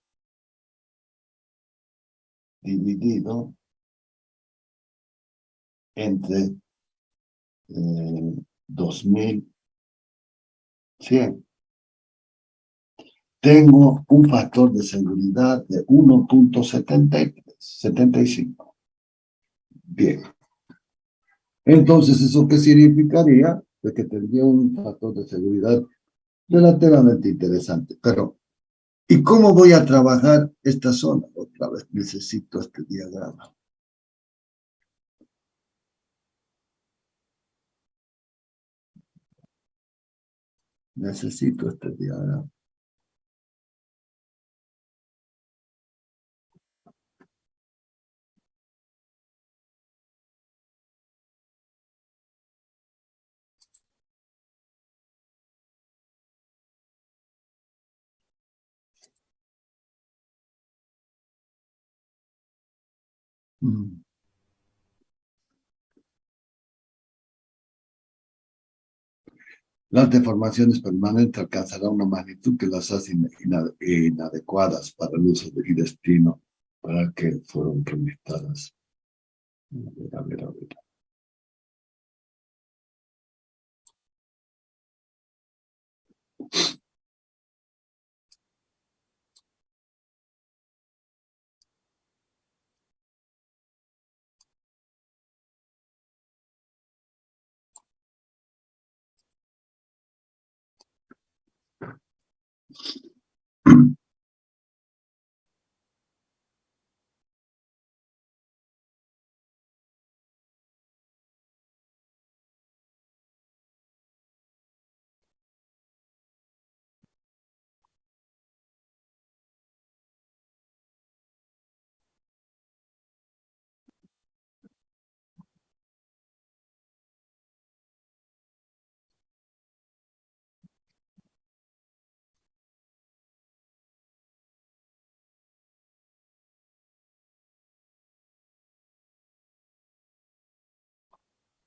entre 2.100. Tengo un factor de seguridad de 1.75. Bien. Entonces, ¿eso qué significaría? De que tendría un factor de seguridad relativamente interesante. Pero, ¿y cómo voy a trabajar esta zona? Otra vez necesito este diagrama. Necesito este diagrama. Mm. Las deformaciones permanentes alcanzarán una magnitud que las hace inadecuadas para el uso y destino para que fueron proyectadas. A ver, a ver.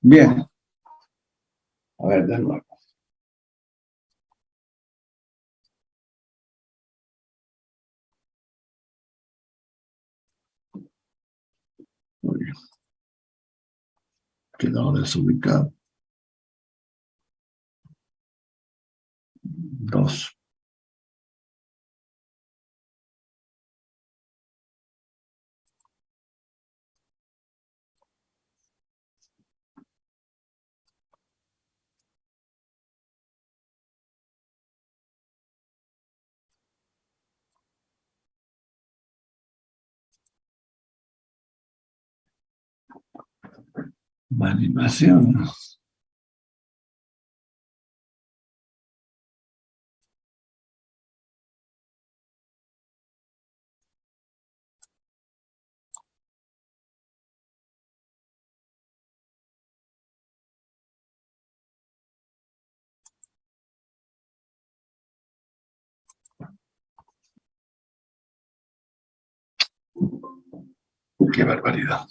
Bien, a ver, de nuevo. Muy bien. Quedó desubicado. 2. Animación. Qué barbaridad.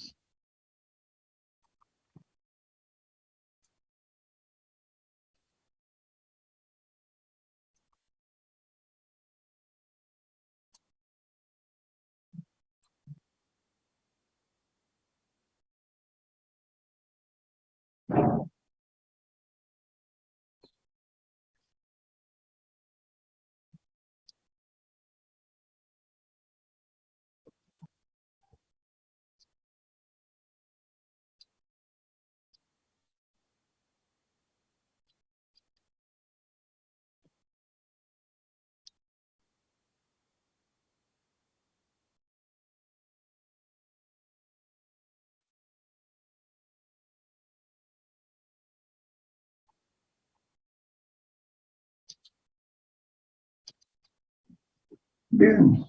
Bien.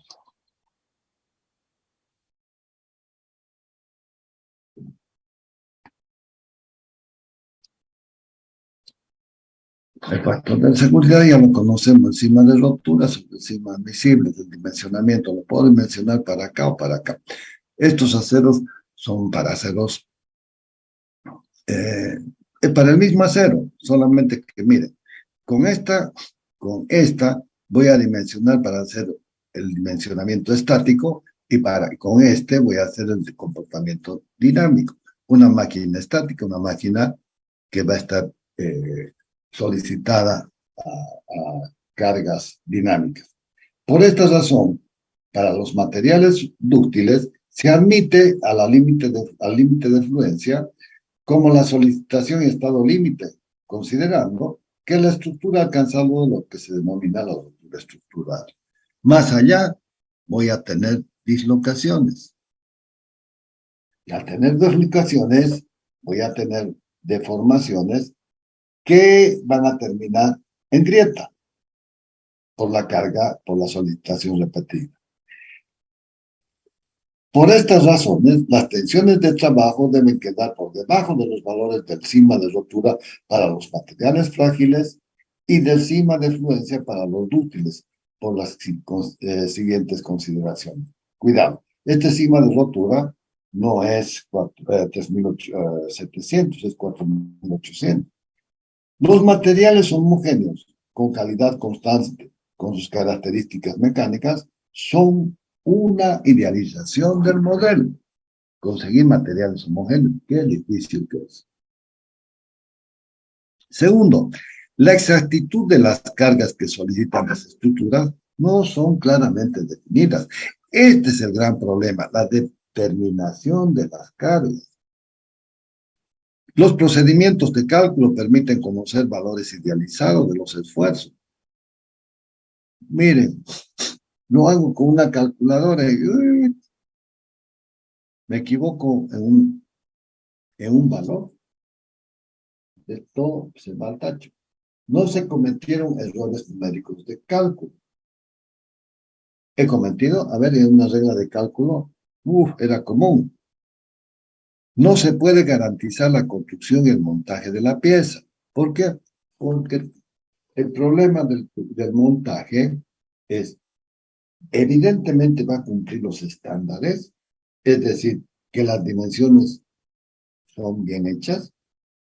El factor de seguridad ya lo conocemos, encima de roturas, encima admisibles, del dimensionamiento, lo puedo dimensionar para acá o para acá. Estos aceros son para aceros, eh, para el mismo acero, solamente que miren, con esta voy a dimensionar para hacer el dimensionamiento estático y con este voy a hacer el comportamiento dinámico. Una máquina estática, una máquina que va a estar solicitada a cargas dinámicas. Por esta razón, para los materiales dúctiles se admite al límite de fluencia como la solicitación y estado límite, considerando que la estructura ha alcanzado lo que se denomina la ruptura estructural. Más allá, voy a tener dislocaciones. Y al tener dislocaciones, voy a tener deformaciones que van a terminar en grieta por la carga, por la solicitación repetida. Por estas razones, las tensiones de trabajo deben quedar por debajo de los valores del sigma de rotura para los materiales frágiles y del sigma de fluencia para los dúctiles, por las siguientes consideraciones. Cuidado, este sigma de rotura no es 3.700, es 4.800. Los materiales homogéneos, con calidad constante, con sus características mecánicas, son una idealización del modelo. Conseguir materiales homogéneos, qué difícil que es. Segundo, la exactitud de las cargas que solicitan las estructuras no son claramente definidas. Este es el gran problema, la determinación de las cargas. Los procedimientos de cálculo permiten conocer valores idealizados de los esfuerzos. Miren, lo hago con una calculadora y me equivoco en un valor. De todo se va al tacho. No se cometieron errores numéricos de cálculo. He cometido, a ver, en una regla de cálculo, era común. No se puede garantizar la construcción y el montaje de la pieza. ¿Por qué? Porque el problema del montaje es, evidentemente va a cumplir los estándares, es decir, que las dimensiones son bien hechas.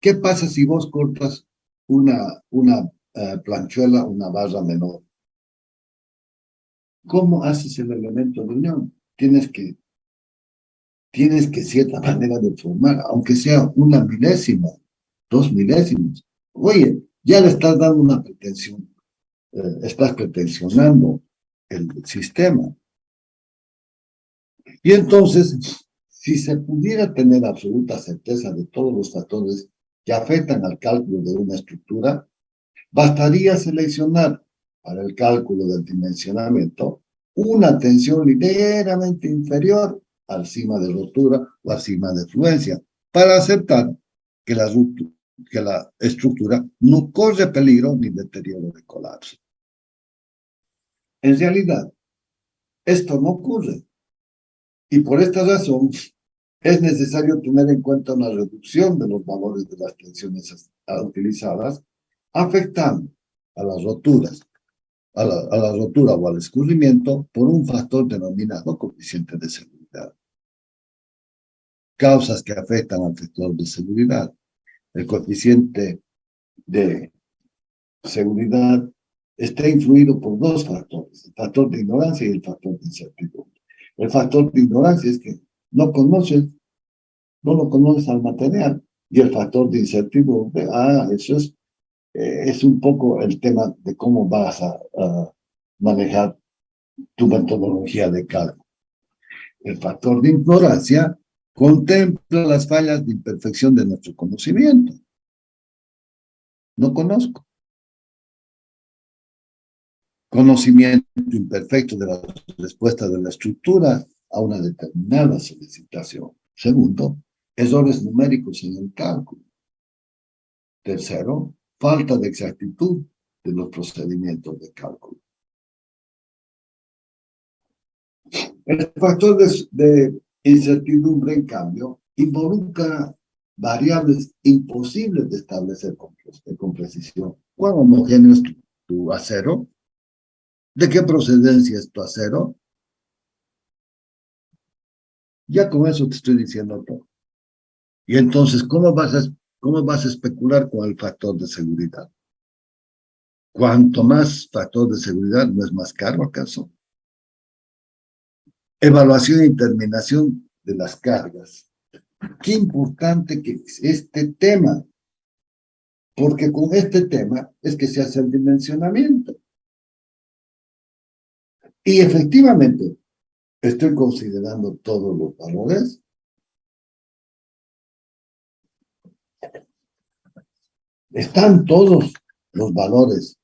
¿Qué pasa si vos cortas una planchuela, una barra menor? ¿Cómo haces el elemento de unión? Tienes que cierta manera de formar, aunque sea una milésima, 2 milésimos. Oye, ya le estás dando una pretensión, estás pretensionando el sistema. Y entonces, si se pudiera tener absoluta certeza de todos los factores que afectan al cálculo de una estructura, bastaría seleccionar para el cálculo del dimensionamiento una tensión ligeramente inferior al sigma de rotura o al sigma de fluencia, para aceptar que la estructura no corre peligro ni deterioro de colapso. En realidad, esto no ocurre. Y por esta razón, es necesario tener en cuenta una reducción de los valores de las tensiones utilizadas, afectando a las roturas, a la rotura o al escurrimiento por un factor denominado coeficiente de seguridad. Causas que afectan al factor de seguridad. El coeficiente de seguridad está influido por dos factores, el factor de ignorancia y el factor de incertidumbre. El factor de ignorancia es que no lo conoces al material, y el factor de incertidumbre, eso es un poco el tema de cómo vas a manejar tu metodología de cálculo. El factor de ignorancia contempla las fallas de imperfección de nuestro conocimiento. No conozco. Conocimiento imperfecto de la respuesta de la estructura a una determinada solicitación. Segundo, errores numéricos en el cálculo. Tercero, falta de exactitud de los procedimientos de cálculo. El factor de incertidumbre, en cambio, involucra variables imposibles de establecer con precisión. ¿Cuán homogéneo es tu acero? ¿De qué procedencia es tu acero? Ya con eso te estoy diciendo todo. Y entonces, cómo vas a especular con el factor de seguridad? Cuanto más factor de seguridad, ¿no es más caro acaso? Evaluación y determinación de las cargas. Qué importante que es este tema, porque con este tema es que se hace el dimensionamiento. Y efectivamente, estoy considerando todos los valores. Están todos los valores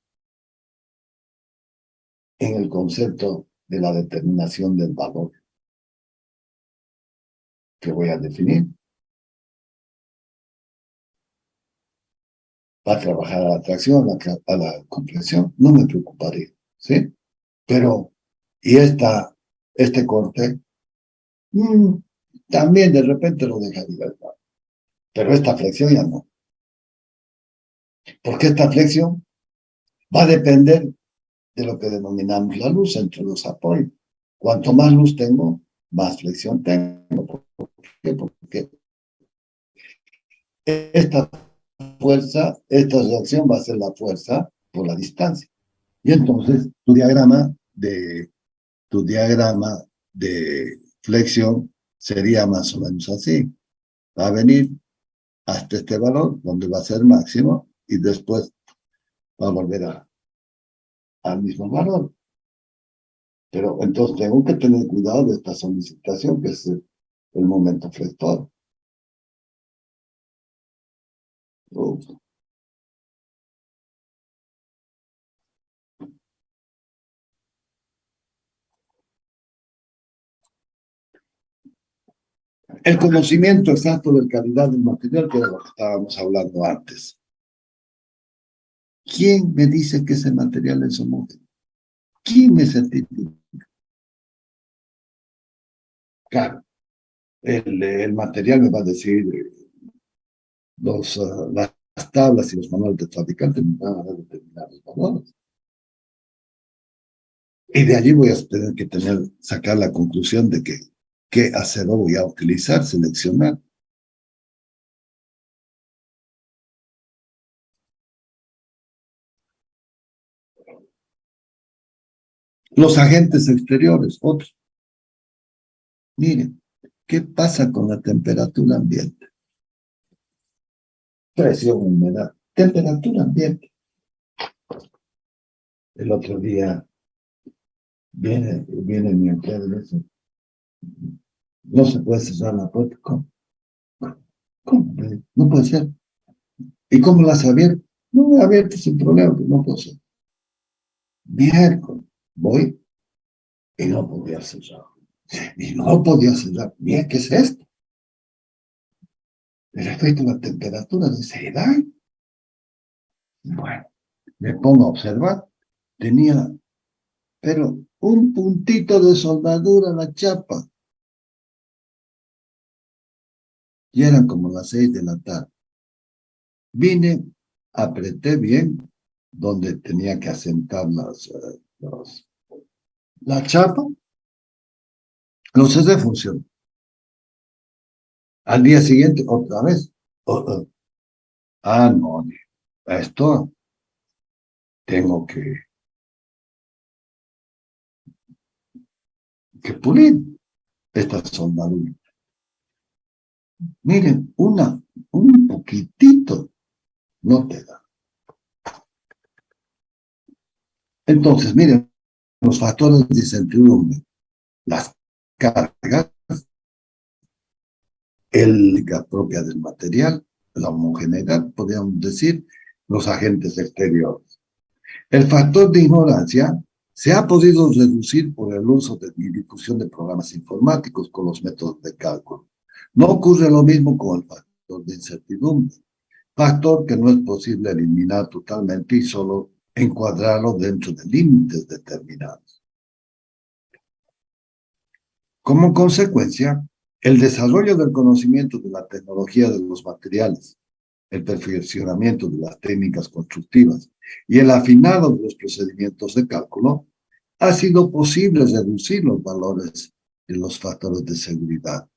en el concepto de la determinación del valor que voy a definir. Va a trabajar a la atracción, a la comprensión, no me preocuparía, ¿sí? Pero, y este corte, mm, también de repente lo dejaría, pero esta flexión ya no. Porque esta flexión va a depender de lo que denominamos la luz entre los apoyos. Cuanto más luz tengo, más flexión tengo. ¿Por qué? Porque esta fuerza, esta reacción va a ser la fuerza por la distancia. Y entonces tu diagrama de flexión sería más o menos así. Va a venir hasta este valor, donde va a ser máximo, y después va a volver al mismo valor. Pero entonces tengo que tener cuidado de esta solicitación, que es el momento flector. Uf. El conocimiento exacto de calidad del material, que era lo que estábamos hablando antes. ¿Quién me dice que ese material es homogéneo? ¿Quién me certifica? Claro, el material me va a decir, las tablas y los manuales de fabricantes me van a dar determinados valores. Y de allí voy a tener que sacar la conclusión de que qué acero voy a utilizar, seleccionar. Los agentes exteriores, otros. Miren, ¿qué pasa con la temperatura ambiente? Presión, humedad, temperatura ambiente. El otro día viene mi empleado y me dice, no se puede cerrar la puerta. ¿Cómo? ¿Cómo? No puede ser. ¿Y cómo la has abierto? No, abierto sin problema, pero no puedo ser. Miércoles, voy y no podía cerrar. Y no podía cerrar. Mira, ¿qué es esto? El efecto de la temperatura de seriedad. Bueno, me pongo a observar. Tenía, pero un puntito de soldadura en la chapa. Y eran como las 6 de la tarde. Vine, apreté bien donde tenía que asentar la chapa. No sé de función. Al día siguiente, otra vez. Oh, oh. Ah, no, esto tengo que pulir esta soldadura. Miren, un poquitito no te da. Entonces, miren, los factores de incertidumbre, las cargas, el propia del material, la homogeneidad, podríamos decir, los agentes exteriores. El factor de ignorancia se ha podido reducir por el uso y difusión de programas informáticos con los métodos de cálculo. No ocurre lo mismo con el factor de incertidumbre, factor que no es posible eliminar totalmente y solo encuadrarlo dentro de límites determinados. Como consecuencia, el desarrollo del conocimiento de la tecnología de los materiales, el perfeccionamiento de las técnicas constructivas y el afinado de los procedimientos de cálculo, ha sido posible reducir los valores de los factores de seguridad.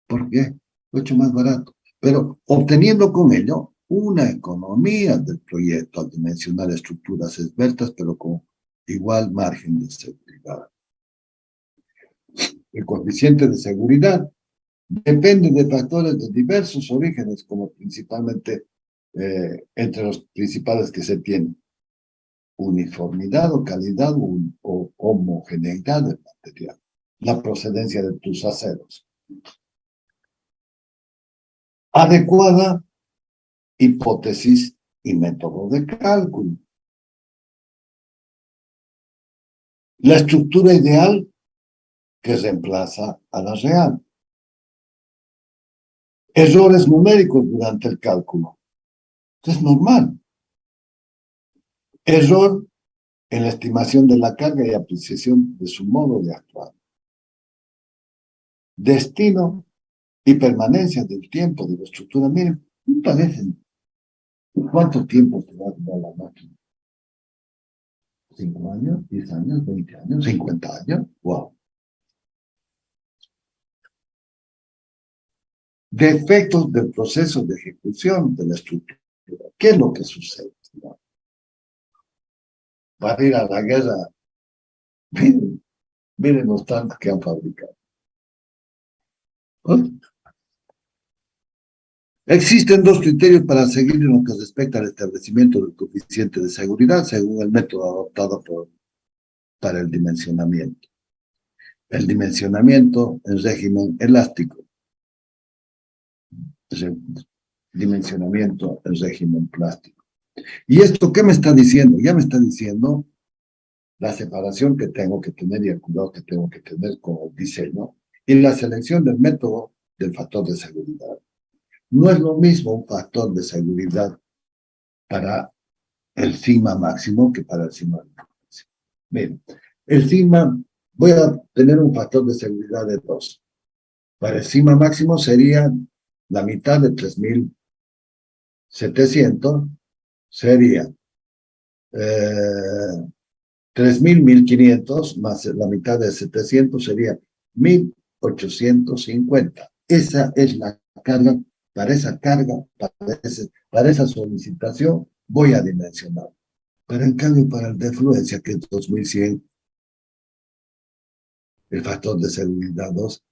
¿Por qué? Mucho más barato. Pero obteniendo con ello una economía del proyecto al dimensionar estructuras esbeltas, pero con igual margen de seguridad. El coeficiente de seguridad depende de factores de diversos orígenes, como principalmente entre los principales que se tienen: uniformidad o calidad o homogeneidad del material, la procedencia de tus aceros, adecuada hipótesis y método de cálculo, la estructura ideal que reemplaza a la real, errores numéricos durante el cálculo. Esto es normal. Error en la estimación de la carga y apreciación de su modo de actuar. Destino y permanencia del tiempo de la estructura. Miren, ¿no parecen? ¿Cuánto tiempo te va a durar la máquina? ¿5 años? ¿10 años? ¿20 años? ¿50 años? ¡Wow! Defectos del proceso de ejecución de la estructura. ¿Qué es lo que sucede? Para ir a la guerra, miren los tanques que han fabricado. ¿No? Existen dos criterios para seguir en lo que respecta al establecimiento del coeficiente de seguridad según el método adoptado para el dimensionamiento. El dimensionamiento en régimen elástico. Dimensionamiento en régimen plástico. ¿Y esto qué me está diciendo? Ya me está diciendo la separación que tengo que tener y el cuidado que tengo que tener con el diseño y la selección del método del factor de seguridad. No es lo mismo un factor de seguridad para el sigma máximo que para el sigma máximo. Miren, el sigma, voy a tener un factor de seguridad de 2. Para el sigma máximo sería la mitad de 3.700, sería 3.000, 1.500, más la mitad de 700 sería 1.850. Esa es la carga. Para esa carga, para esa solicitación, voy a dimensionar. Pero en cambio, para el de fluencia, que es 2.100, el factor de seguridad 2,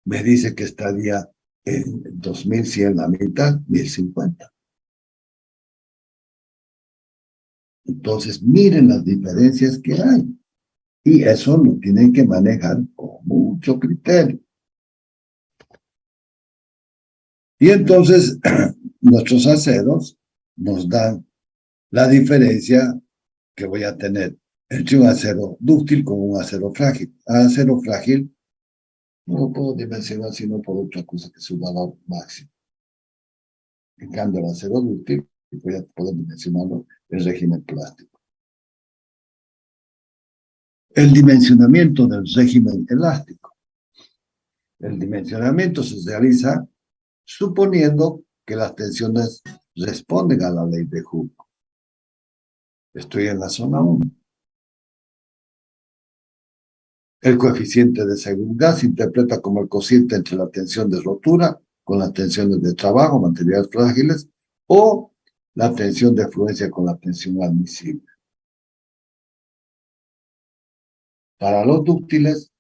me dice que estaría en 2.100 la mitad, 1.050. Entonces, miren las diferencias que hay. Y eso lo tienen que manejar con mucho criterio. Y entonces, nuestros aceros nos dan la diferencia que voy a tener entre un acero dúctil con un acero frágil. Acero frágil no lo puedo dimensionar sino por otra cosa que su valor máximo. En cambio, el acero dúctil voy a poder dimensionarlo en régimen plástico. El dimensionamiento del régimen elástico. El dimensionamiento se realiza suponiendo que las tensiones responden a la ley de Hooke. Estoy en la zona 1. El coeficiente de seguridad se interpreta como el cociente entre la tensión de rotura con las tensiones de trabajo, materiales frágiles, o la tensión de fluencia con la tensión admisible. Para los dúctiles,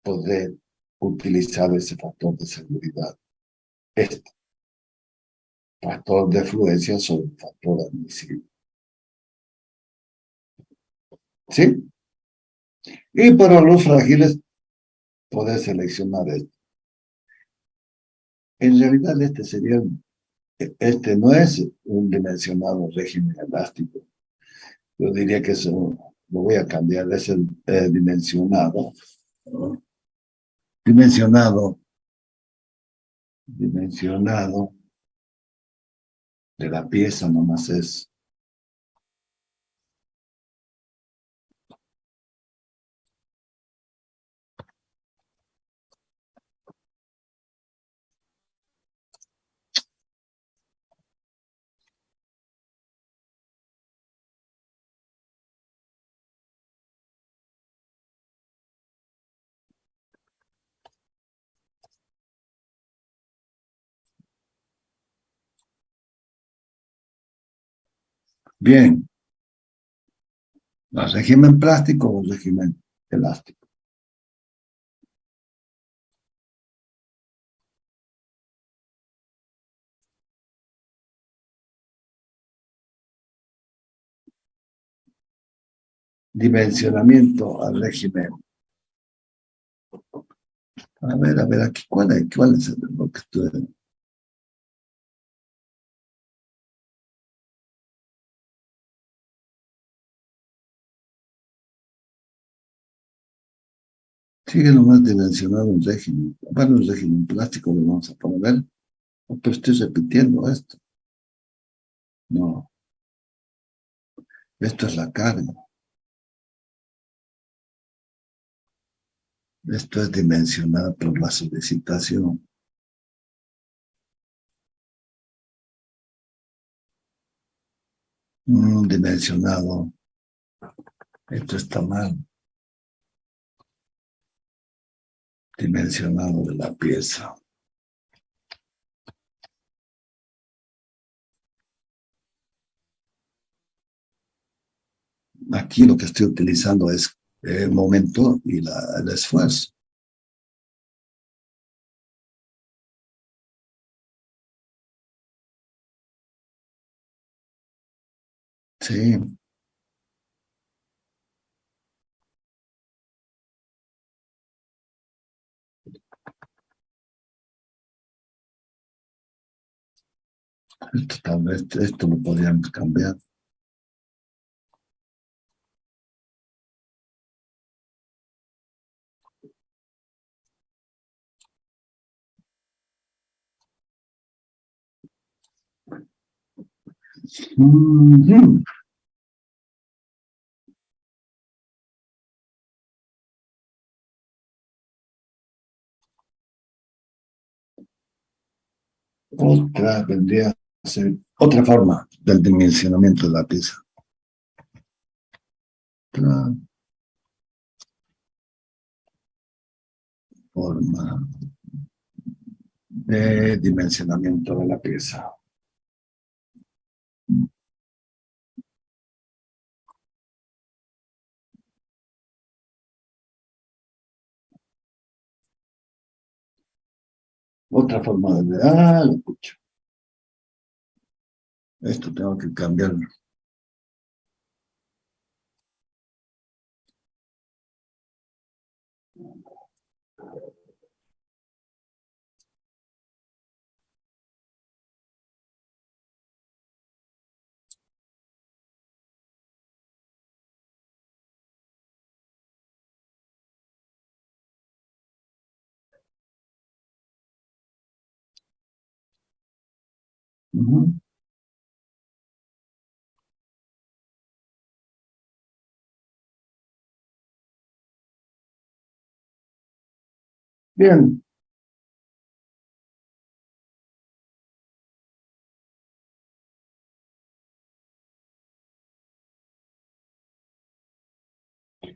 podré utilizar ese factor de seguridad. Este factor de fluencia sobre el factor admisible. ¿Sí? Y para los frágiles, poder seleccionar esto. En realidad, este no es un dimensionado régimen elástico. Yo diría que eso lo voy a cambiar, es el dimensionado. Dimensionado de la pieza nomás es. Bien, ¿el régimen plástico o el régimen elástico? Dimensionamiento al régimen. A ver, aquí, ¿cuál es lo que estoy? Sigue nomás dimensionado un régimen. Bueno, un régimen plástico lo vamos a poner. Oh, pero estoy repitiendo esto. No, esto es la carga. Esto es dimensionado por la solicitación. Dimensionado. Esto está mal. Dimensionado de la pieza. Aquí lo que estoy utilizando es el momento y el esfuerzo. Sí, esto tal vez, esto lo podríamos cambiar. Ujú. Otra vendría a ser otra forma del dimensionamiento de la pieza. Otra forma de dimensionamiento de la pieza. Otra forma de... Ah, lo escucho. Esto tengo que cambiarlo. Ujú. Bien,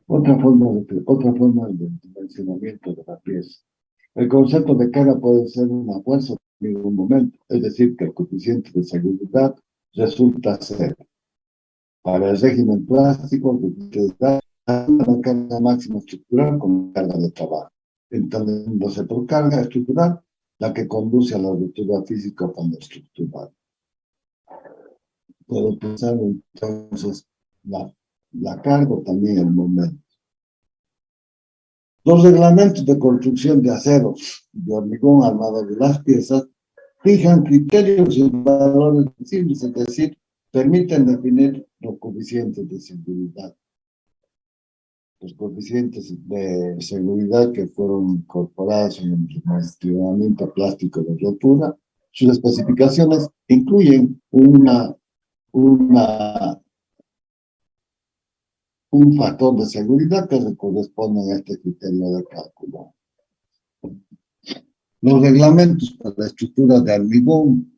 otra forma de dimensionamiento de la pieza. El concepto de carga puede ser una fuerza en ningún momento, es decir, que el coeficiente de seguridad resulta ser, para el régimen plástico, el coeficiente de la carga máxima estructural con carga de trabajo, entendiéndose por carga estructural la que conduce a la ruptura física cuando estructural. Puedo pensar entonces la carga o también el momento. Los reglamentos de construcción de acero, de hormigón armado de las piezas, fijan criterios y valores visibles, es decir, permiten definir los coeficientes de seguridad. Los coeficientes de seguridad que fueron incorporados en el dimensionamiento plástico de rotura, sus especificaciones incluyen una, un factor de seguridad que corresponde a este criterio de cálculo. Los reglamentos para la estructura de hormigón,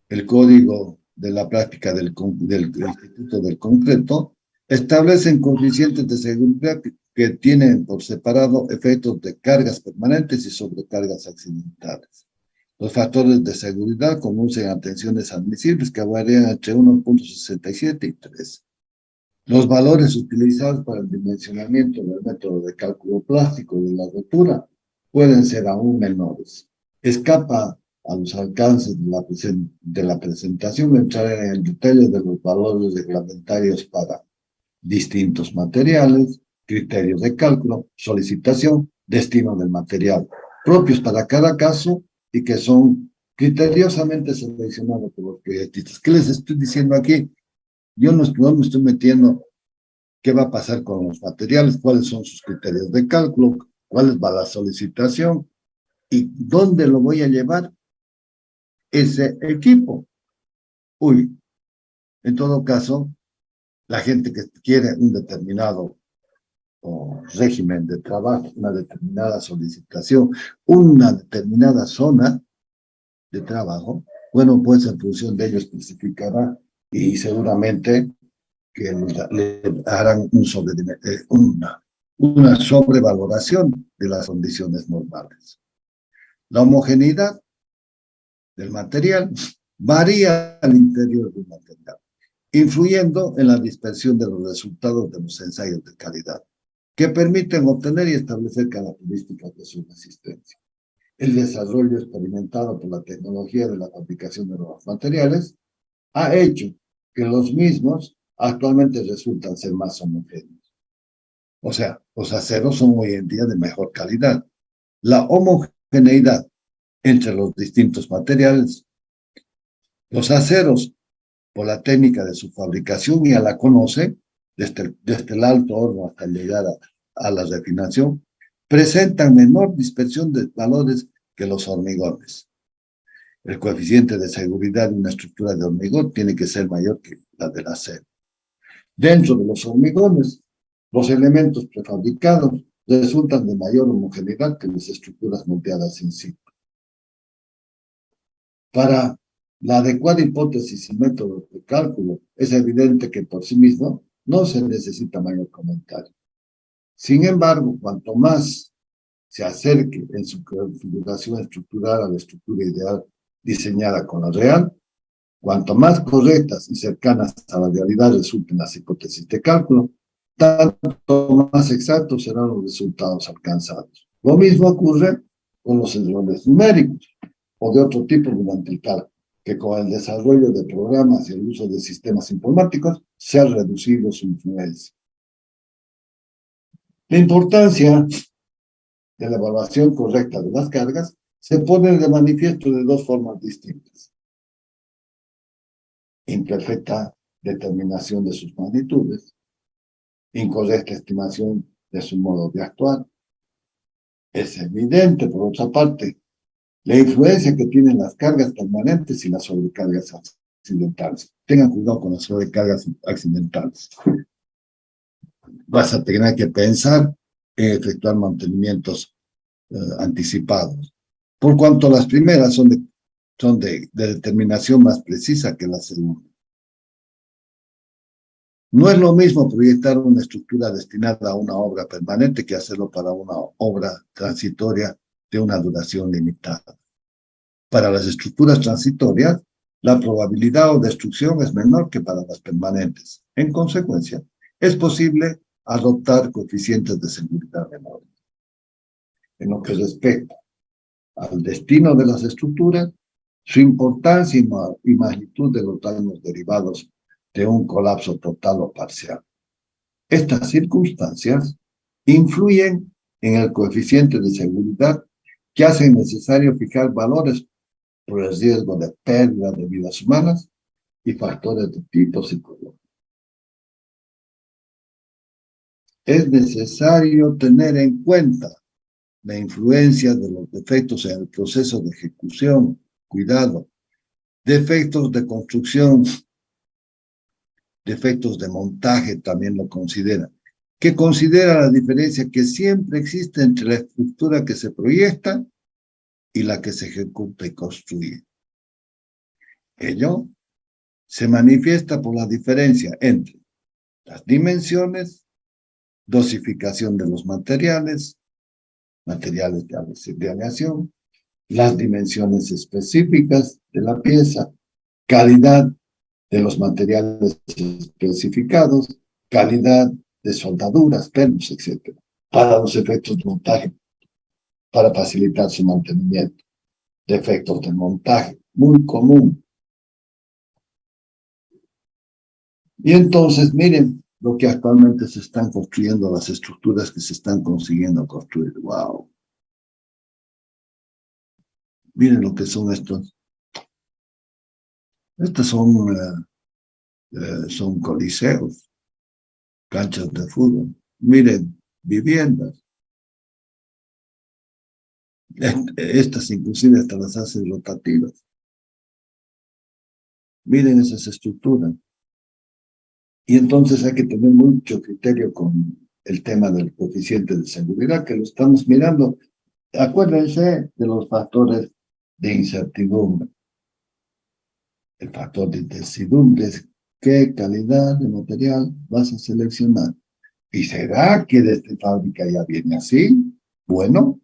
el código de la práctica del Instituto del Concreto, establecen coeficientes de seguridad que tienen por separado efectos de cargas permanentes y sobrecargas accidentales. Los factores de seguridad conducen a tensiones admisibles que varían entre 1,67 y 3. Los valores utilizados para el dimensionamiento del método de cálculo plástico de la rotura pueden ser aún menores. Escapa a los alcances de la presentación entrar en el detalle de los valores reglamentarios para distintos materiales, criterios de cálculo, solicitación, destino del material, propios para cada caso y que son criteriosamente seleccionados por los proyectistas. ¿Qué les estoy diciendo aquí? Yo no me estoy metiendo qué va a pasar con los materiales, cuáles son sus criterios de cálculo, cuál va la solicitación y dónde lo voy a llevar ese equipo. Uy, en todo caso, la gente que quiere un determinado régimen de trabajo, una determinada solicitación, una determinada zona de trabajo, bueno, pues en función de ello especificará y seguramente que le harán una sobrevaloración de las condiciones normales. La homogeneidad del material varía al interior del material, influyendo en la dispersión de los resultados de los ensayos de calidad, que permiten obtener y establecer características de su resistencia. El desarrollo experimentado por la tecnología de la fabricación de nuevos materiales ha hecho que los mismos actualmente resultan ser más homogéneos. O sea, los aceros son hoy en día de mejor calidad. La homogeneidad entre los distintos materiales. Los aceros, por la técnica de su fabricación, ya la conoce, desde el alto horno hasta llegar a la refinación, presentan menor dispersión de valores que los hormigones. El coeficiente de seguridad de una estructura de hormigón tiene que ser mayor que la del acero. Dentro de los hormigones, los elementos prefabricados resultan de mayor homogeneidad que las estructuras moldeadas in situ. Para la adecuada hipótesis y método de cálculo, es evidente que por sí mismo no se necesita mayor comentario. Sin embargo, cuanto más se acerque en su configuración estructural a la estructura ideal diseñada con la real, cuanto más correctas y cercanas a la realidad resulten las hipótesis de cálculo, tanto más exactos serán los resultados alcanzados. Lo mismo ocurre con los errores numéricos o de otro tipo durante el cálculo, que con el desarrollo de programas y el uso de sistemas informáticos se ha reducido su influencia. La importancia de la evaluación correcta de las cargas se pone de manifiesto de dos formas distintas. Imperfecta determinación de sus magnitudes, incorrecta estimación de su modo de actuar. Es evidente, por otra parte, la influencia que tienen las cargas permanentes y las sobrecargas accidentales. Tengan cuidado con las sobrecargas accidentales. Vas a tener que pensar en efectuar mantenimientos anticipados, por cuanto las primeras son de determinación más precisa que la segunda. No es lo mismo proyectar una estructura destinada a una obra permanente que hacerlo para una obra transitoria de una duración limitada. Para las estructuras transitorias, la probabilidad de destrucción es menor que para las permanentes. En consecuencia, es posible adoptar coeficientes de seguridad menores. En lo que respecta al destino de las estructuras, su importancia y magnitud de los daños derivados de un colapso total o parcial. Estas circunstancias influyen en el coeficiente de seguridad que hacen necesario fijar valores por el riesgo de pérdida de vidas humanas y factores de tipo psicológico. Es necesario tener en cuenta la influencia de los defectos en el proceso de ejecución, cuidado, defectos de construcción, defectos de montaje también lo consideran, que considera la diferencia que siempre existe entre la estructura que se proyecta y la que se ejecuta y construye. Ello se manifiesta por la diferencia entre las dimensiones, dosificación de los materiales de aleación, las dimensiones específicas de la pieza, calidad de los materiales especificados, calidad de soldaduras, pernos, etc. Para los efectos de montaje, para facilitar su mantenimiento. Defectos de montaje, muy común. Y entonces, miren lo que actualmente se están construyendo, las estructuras que se están consiguiendo construir. ¡Wow! Miren lo que son estos. Estos son coliseos, canchas de fútbol. Miren, viviendas. Estas inclusive hasta las hacen rotativas. Miren esas estructuras. Y entonces hay que tener mucho criterio con el tema del coeficiente de seguridad, que lo estamos mirando. Acuérdense de los factores de incertidumbre. El factor de incertidumbre es qué calidad de material vas a seleccionar. ¿Y será que desde fábrica ya viene así? Bueno,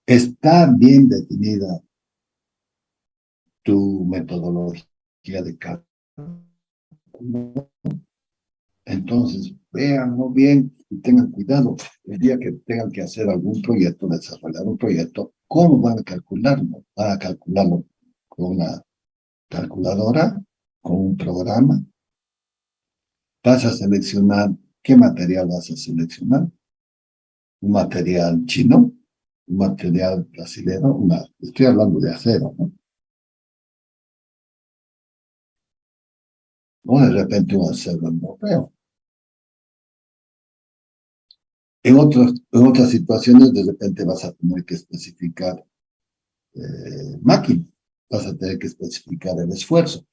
está bien definida tu metodología de cálculo. Entonces, véanlo bien y tengan cuidado. El día que tengan que hacer algún proyecto, desarrollar un proyecto, ¿cómo van a calcularlo? ¿Van a calcularlo con una calculadora, con un programa? ¿Vas a seleccionar qué material vas a seleccionar? ¿Un material chino? ¿Un material brasileño? Estoy hablando de acero, ¿no? O de repente un acero europeo. En otras situaciones, de repente vas a tener que especificar máquina, vas a tener que especificar el esfuerzo.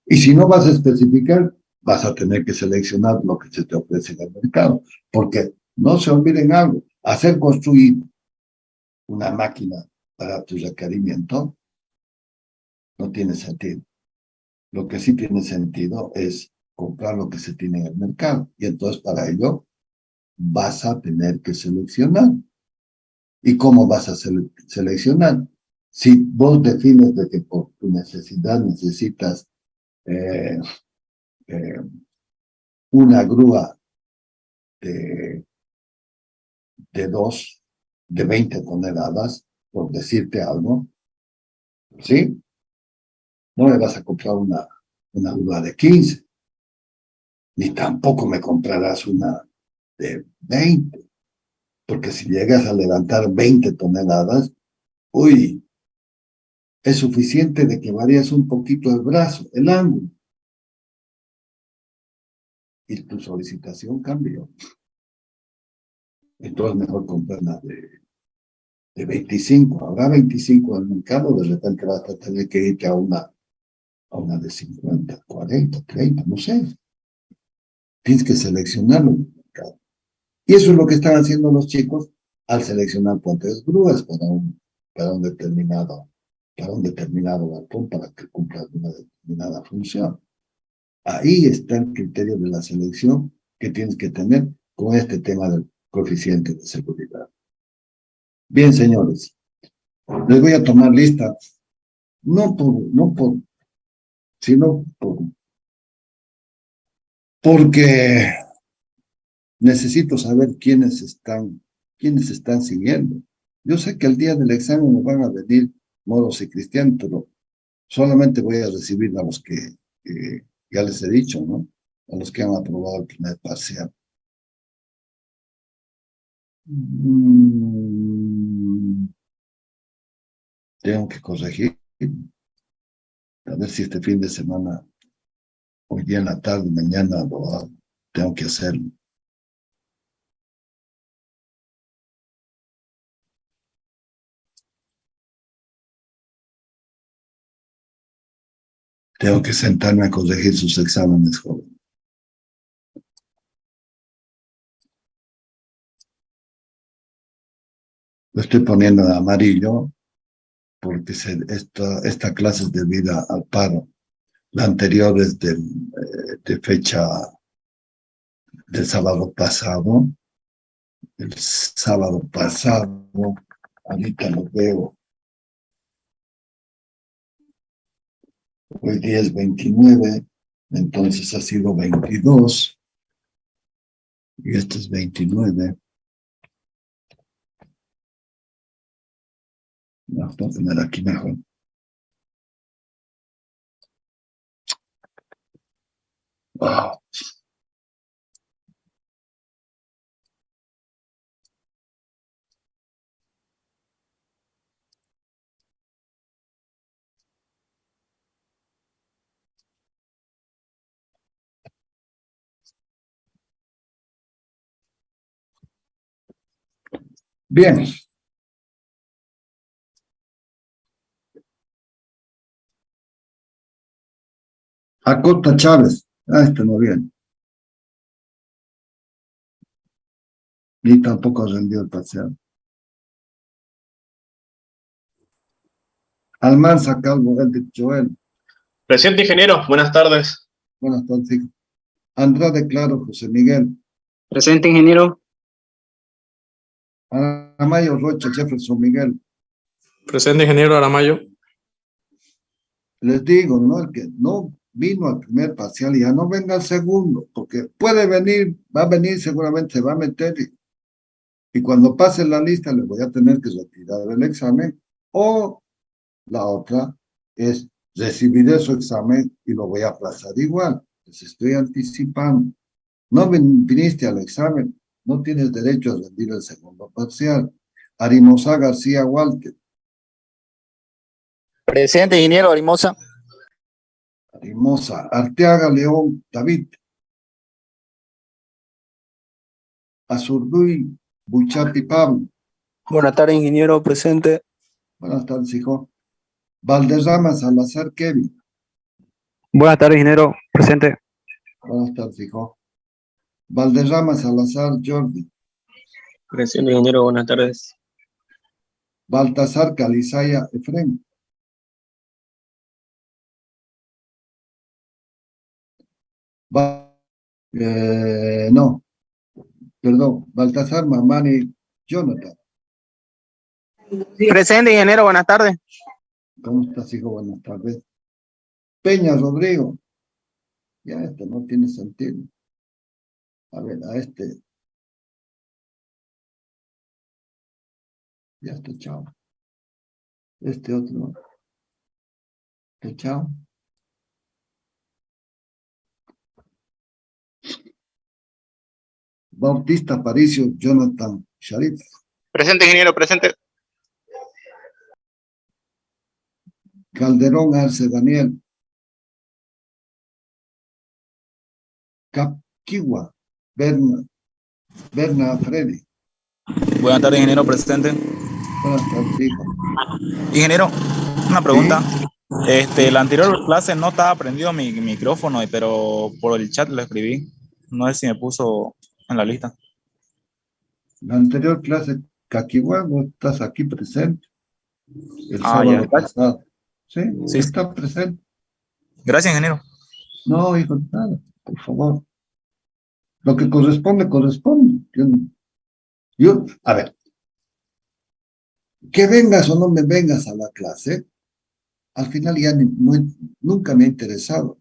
Y si no vas a especificar, vas a tener que seleccionar lo que se te ofrece en el mercado. Porque no se olviden algo, hacer construir una máquina para tu requerimiento no tiene sentido. Lo que sí tiene sentido es comprar lo que se tiene en el mercado. Y entonces para ello vas a tener que seleccionar. ¿Y cómo vas a seleccionar? Si vos defines de que por tu necesidad necesitas eh, eh, una grúa de, de 20 toneladas, por decirte algo, ¿sí? No me vas a comprar una grúa de 15, ni tampoco me comprarás una de 20, porque si llegas a levantar 20 toneladas, uy, es suficiente de que varías un poquito el brazo, el ángulo, y tu solicitación cambió. Entonces mejor comprar una de 25. Habrá 25 en el mercado, de repente vas a tener que irte a una de 50, 40, 30, no sé. Tienes que seleccionarlo en el mercado. Y eso es lo que están haciendo los chicos al seleccionar puentes grúas para un determinado galpón, para que cumpla una determinada función. Ahí está el criterio de la selección que tienes que tener con este tema del coeficiente de seguridad. Bien, señores, les voy a tomar lista, sino porque necesito saber quiénes están siguiendo. Yo sé que el día del examen me van a venir moros y cristianos, pero solamente voy a recibir a los que ya les he dicho, ¿no? A los que han aprobado el primer parcial. Tengo que corregir, a ver si este fin de semana, hoy día en la tarde, mañana lo hago. Tengo que hacerlo. Tengo que sentarme a corregir sus exámenes, joven. Lo estoy poniendo en amarillo porque esta clase es debida al paro. La anterior es de fecha del sábado pasado el sábado pasado, ahorita lo veo, hoy día es 29, entonces ha sido 22, y este es 29. No, voy a poner aquí mejor. Ah, bien, Acosta Chávez. Ah, este no viene, ni tampoco rendió el parcial. Almanza Calvo, el de Joel. Presente, ingeniero. Buenas tardes. Buenas tardes, hijo. Andrade Claro, José Miguel. Presente, ingeniero. Aramayo Rocha, Jefferson Miguel. Presente, ingeniero Aramayo. Les digo, ¿no? El que no vino al primer parcial y ya no venga al segundo, porque puede venir, va a venir, seguramente se va a meter y cuando pase la lista le voy a tener que retirar el examen, o la otra es recibiré su examen y lo voy a aplazar igual. Les estoy anticipando. No viniste al examen, no tienes derecho a rendir el segundo parcial. Arimosa García Walter. Presente, ingeniero Arimosa. Arimosa Arteaga León David. Azurduy Buchati Pablo. Buenas tardes, ingeniero. Presente. Buenas tardes, hijo. Valderrama Salazar Kevin. Buenas tardes, ingeniero. Presente. Buenas tardes, hijo. Valderrama Salazar Jordi. Presente, ingeniero. Buenas tardes. Baltasar Calizaya Efren. No, perdón. Baltasar Mamani Jonathan. Presente, ingeniero. Buenas tardes. ¿Cómo estás, hijo? Buenas tardes. Peña Rodrigo. Ya esto no tiene sentido. A ver, a este. Ya está, chao. Este otro. Chao. Bautista Aparicio Jonathan Sharif. Presente, ingeniero. Presente. Calderón Arce Daniel. Capquiwa Berna Freddy. Buenas tardes, ingeniero. Presente. Buenas tardes, hijo. Ingeniero, una pregunta. Sí, La anterior clase no estaba prendido mi micrófono, pero por el chat lo escribí. No sé si me puso en la lista. la anterior clase, Caquiwa, vos estás aquí presente. El Ah, ya. sábado pasado. Sí, Sí, sí. está presente. Gracias, ingeniero. No, hijo, nada, por favor. Lo que corresponde, corresponde. A ver, que vengas o no me vengas a la clase, al final ya nunca me ha interesado.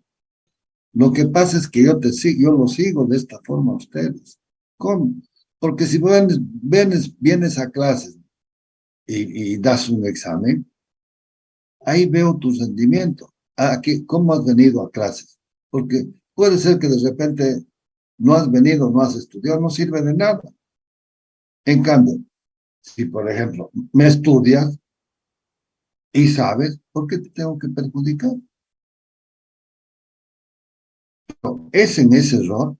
Lo que pasa es que yo lo sigo de esta forma a ustedes. ¿Cómo? Porque si vienes a clases y das un examen, ahí veo tu rendimiento. ¿Cómo has venido a clases? Porque puede ser que de repente no has venido, no has estudiado, no sirve de nada. En cambio, si por ejemplo me estudias y sabes, ¿por qué te tengo que perjudicar? Es en ese error,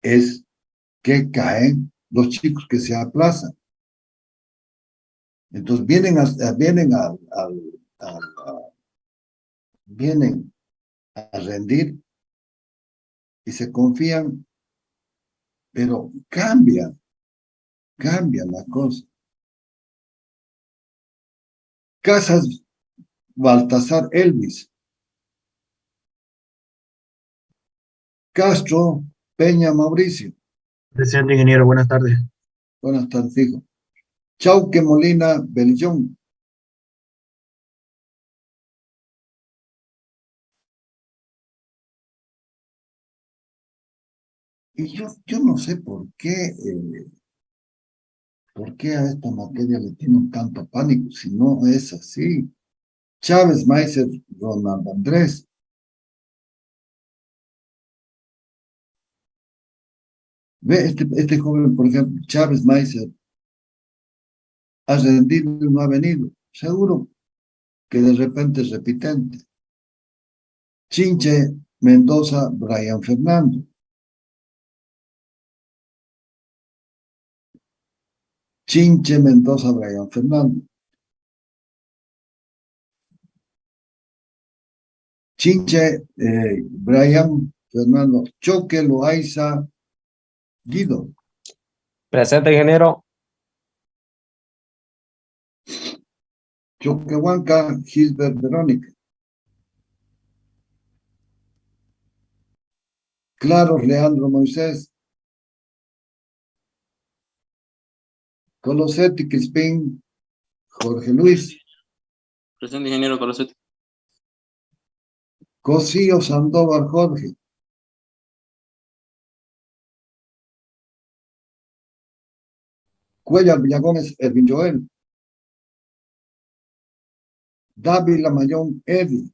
es que caen los chicos que se aplazan. Entonces vienen a rendir y se confían, pero cambian la cosa. Casas Baltasar Elvis, Castro Peña Mauricio, Presente, ingeniero, buenas tardes. Buenas tardes, hijo. Chauque Molina Belillón. Y yo no sé por qué a esta materia le tienen tanto pánico, si no es así. Chávez Maizer Ronald Andrés. Ve, este joven, por ejemplo, Chávez Maizer, ha rendido y no ha venido. Seguro que de repente es repitente. Chinche Mendoza Brian Fernando. Chinche Mendoza Brian Fernando. Chinche Brian Fernando. Choque Loaiza Guido. Presente, ingeniero. Choquehuanca Gilbert Verónica. Claro Leandro Moisés. Colosetti Crispín Jorge Luis. Presente, ingeniero Colosetti. Cosío Sandoval Jorge. Cuellar Villagómez Ervin Joel. Dávila Mayón Eddie.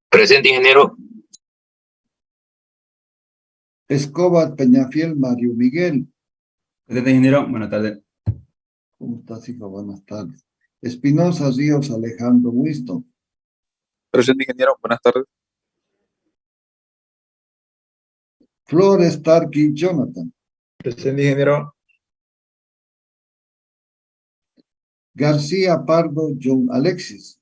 Presente, ingeniero. Escobar Peñafiel Mario Miguel. Presente, ingeniero. Buenas tardes. ¿Cómo estás, hijo? Buenas tardes. Espinosa Ríos Alejandro Winston. Presente, ingeniero. Buenas tardes. Flores Tarqui Jonathan. Presente, ingeniero. García Pardo John Alexis.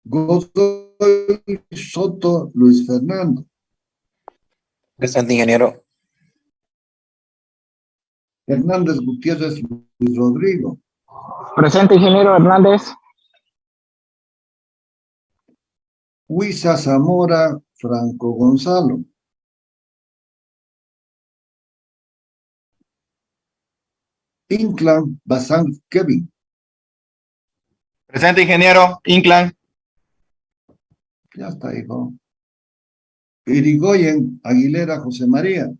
Godoy Soto Luis Fernando. Presente, ingeniero. Hernández Gutiérrez Luis Rodrigo. Presente, ingeniero Hernández. Huiza Zamora Franco Gonzalo. Inclán Bazán Kevin. Presente, ingeniero Inclán. Ya está, hijo. Irigoyen Aguilera José María.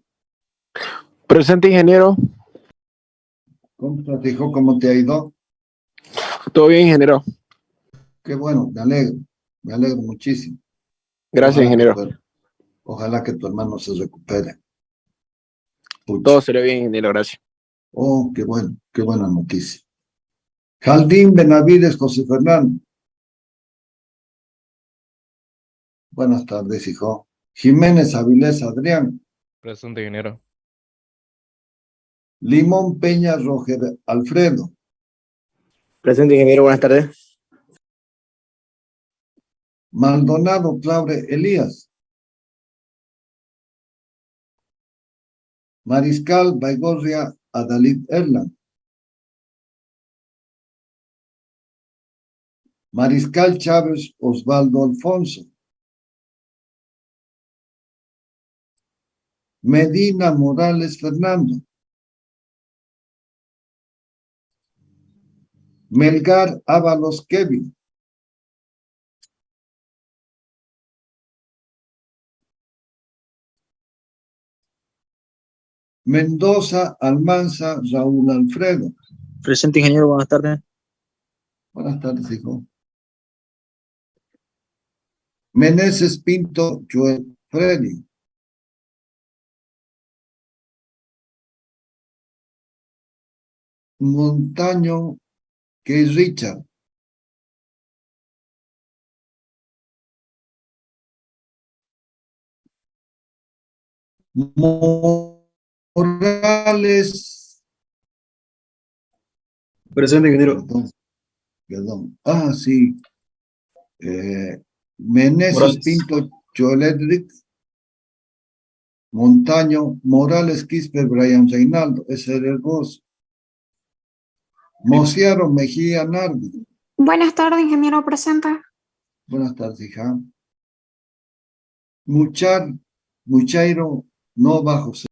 Presente, ingeniero. ¿Cómo estás, hijo? ¿Cómo te ha ido? Todo bien, ingeniero. Qué bueno, me alegro muchísimo. Gracias, ingeniero. Ojalá que tu hermano se recupere. Pucha. Todo será bien, ingeniero. Gracias. Oh, qué bueno, qué buena noticia. Jaldín Benavides José Fernando. Buenas tardes, hijo. Jiménez Avilés Adrián. Presente, ingeniero. Limón Peña Roger Alfredo. Presente, ingeniero. Buenas tardes. Maldonado Claure Elías. Mariscal Baigorria Adalid Erland. Mariscal Chávez Osvaldo Alfonso. Medina Morales Fernando. Melgar Ábalos Kevin. Mendoza Almanza Raúl Alfredo. Presente, ingeniero. Buenas tardes. Buenas tardes, hijo. Meneses Pinto Joel Freddy. Montaño que Richard. Morales. Presente, ingeniero. Perdón. Ah, sí. Meneses Morales. Pinto Joel Edric. Montaño Morales Quispe Brian Reinaldo. Ese era el voz. Mociaro Mejía Nardi. Buenas tardes, ingeniero presente. Buenas tardes, hija. Muchairo, no bajo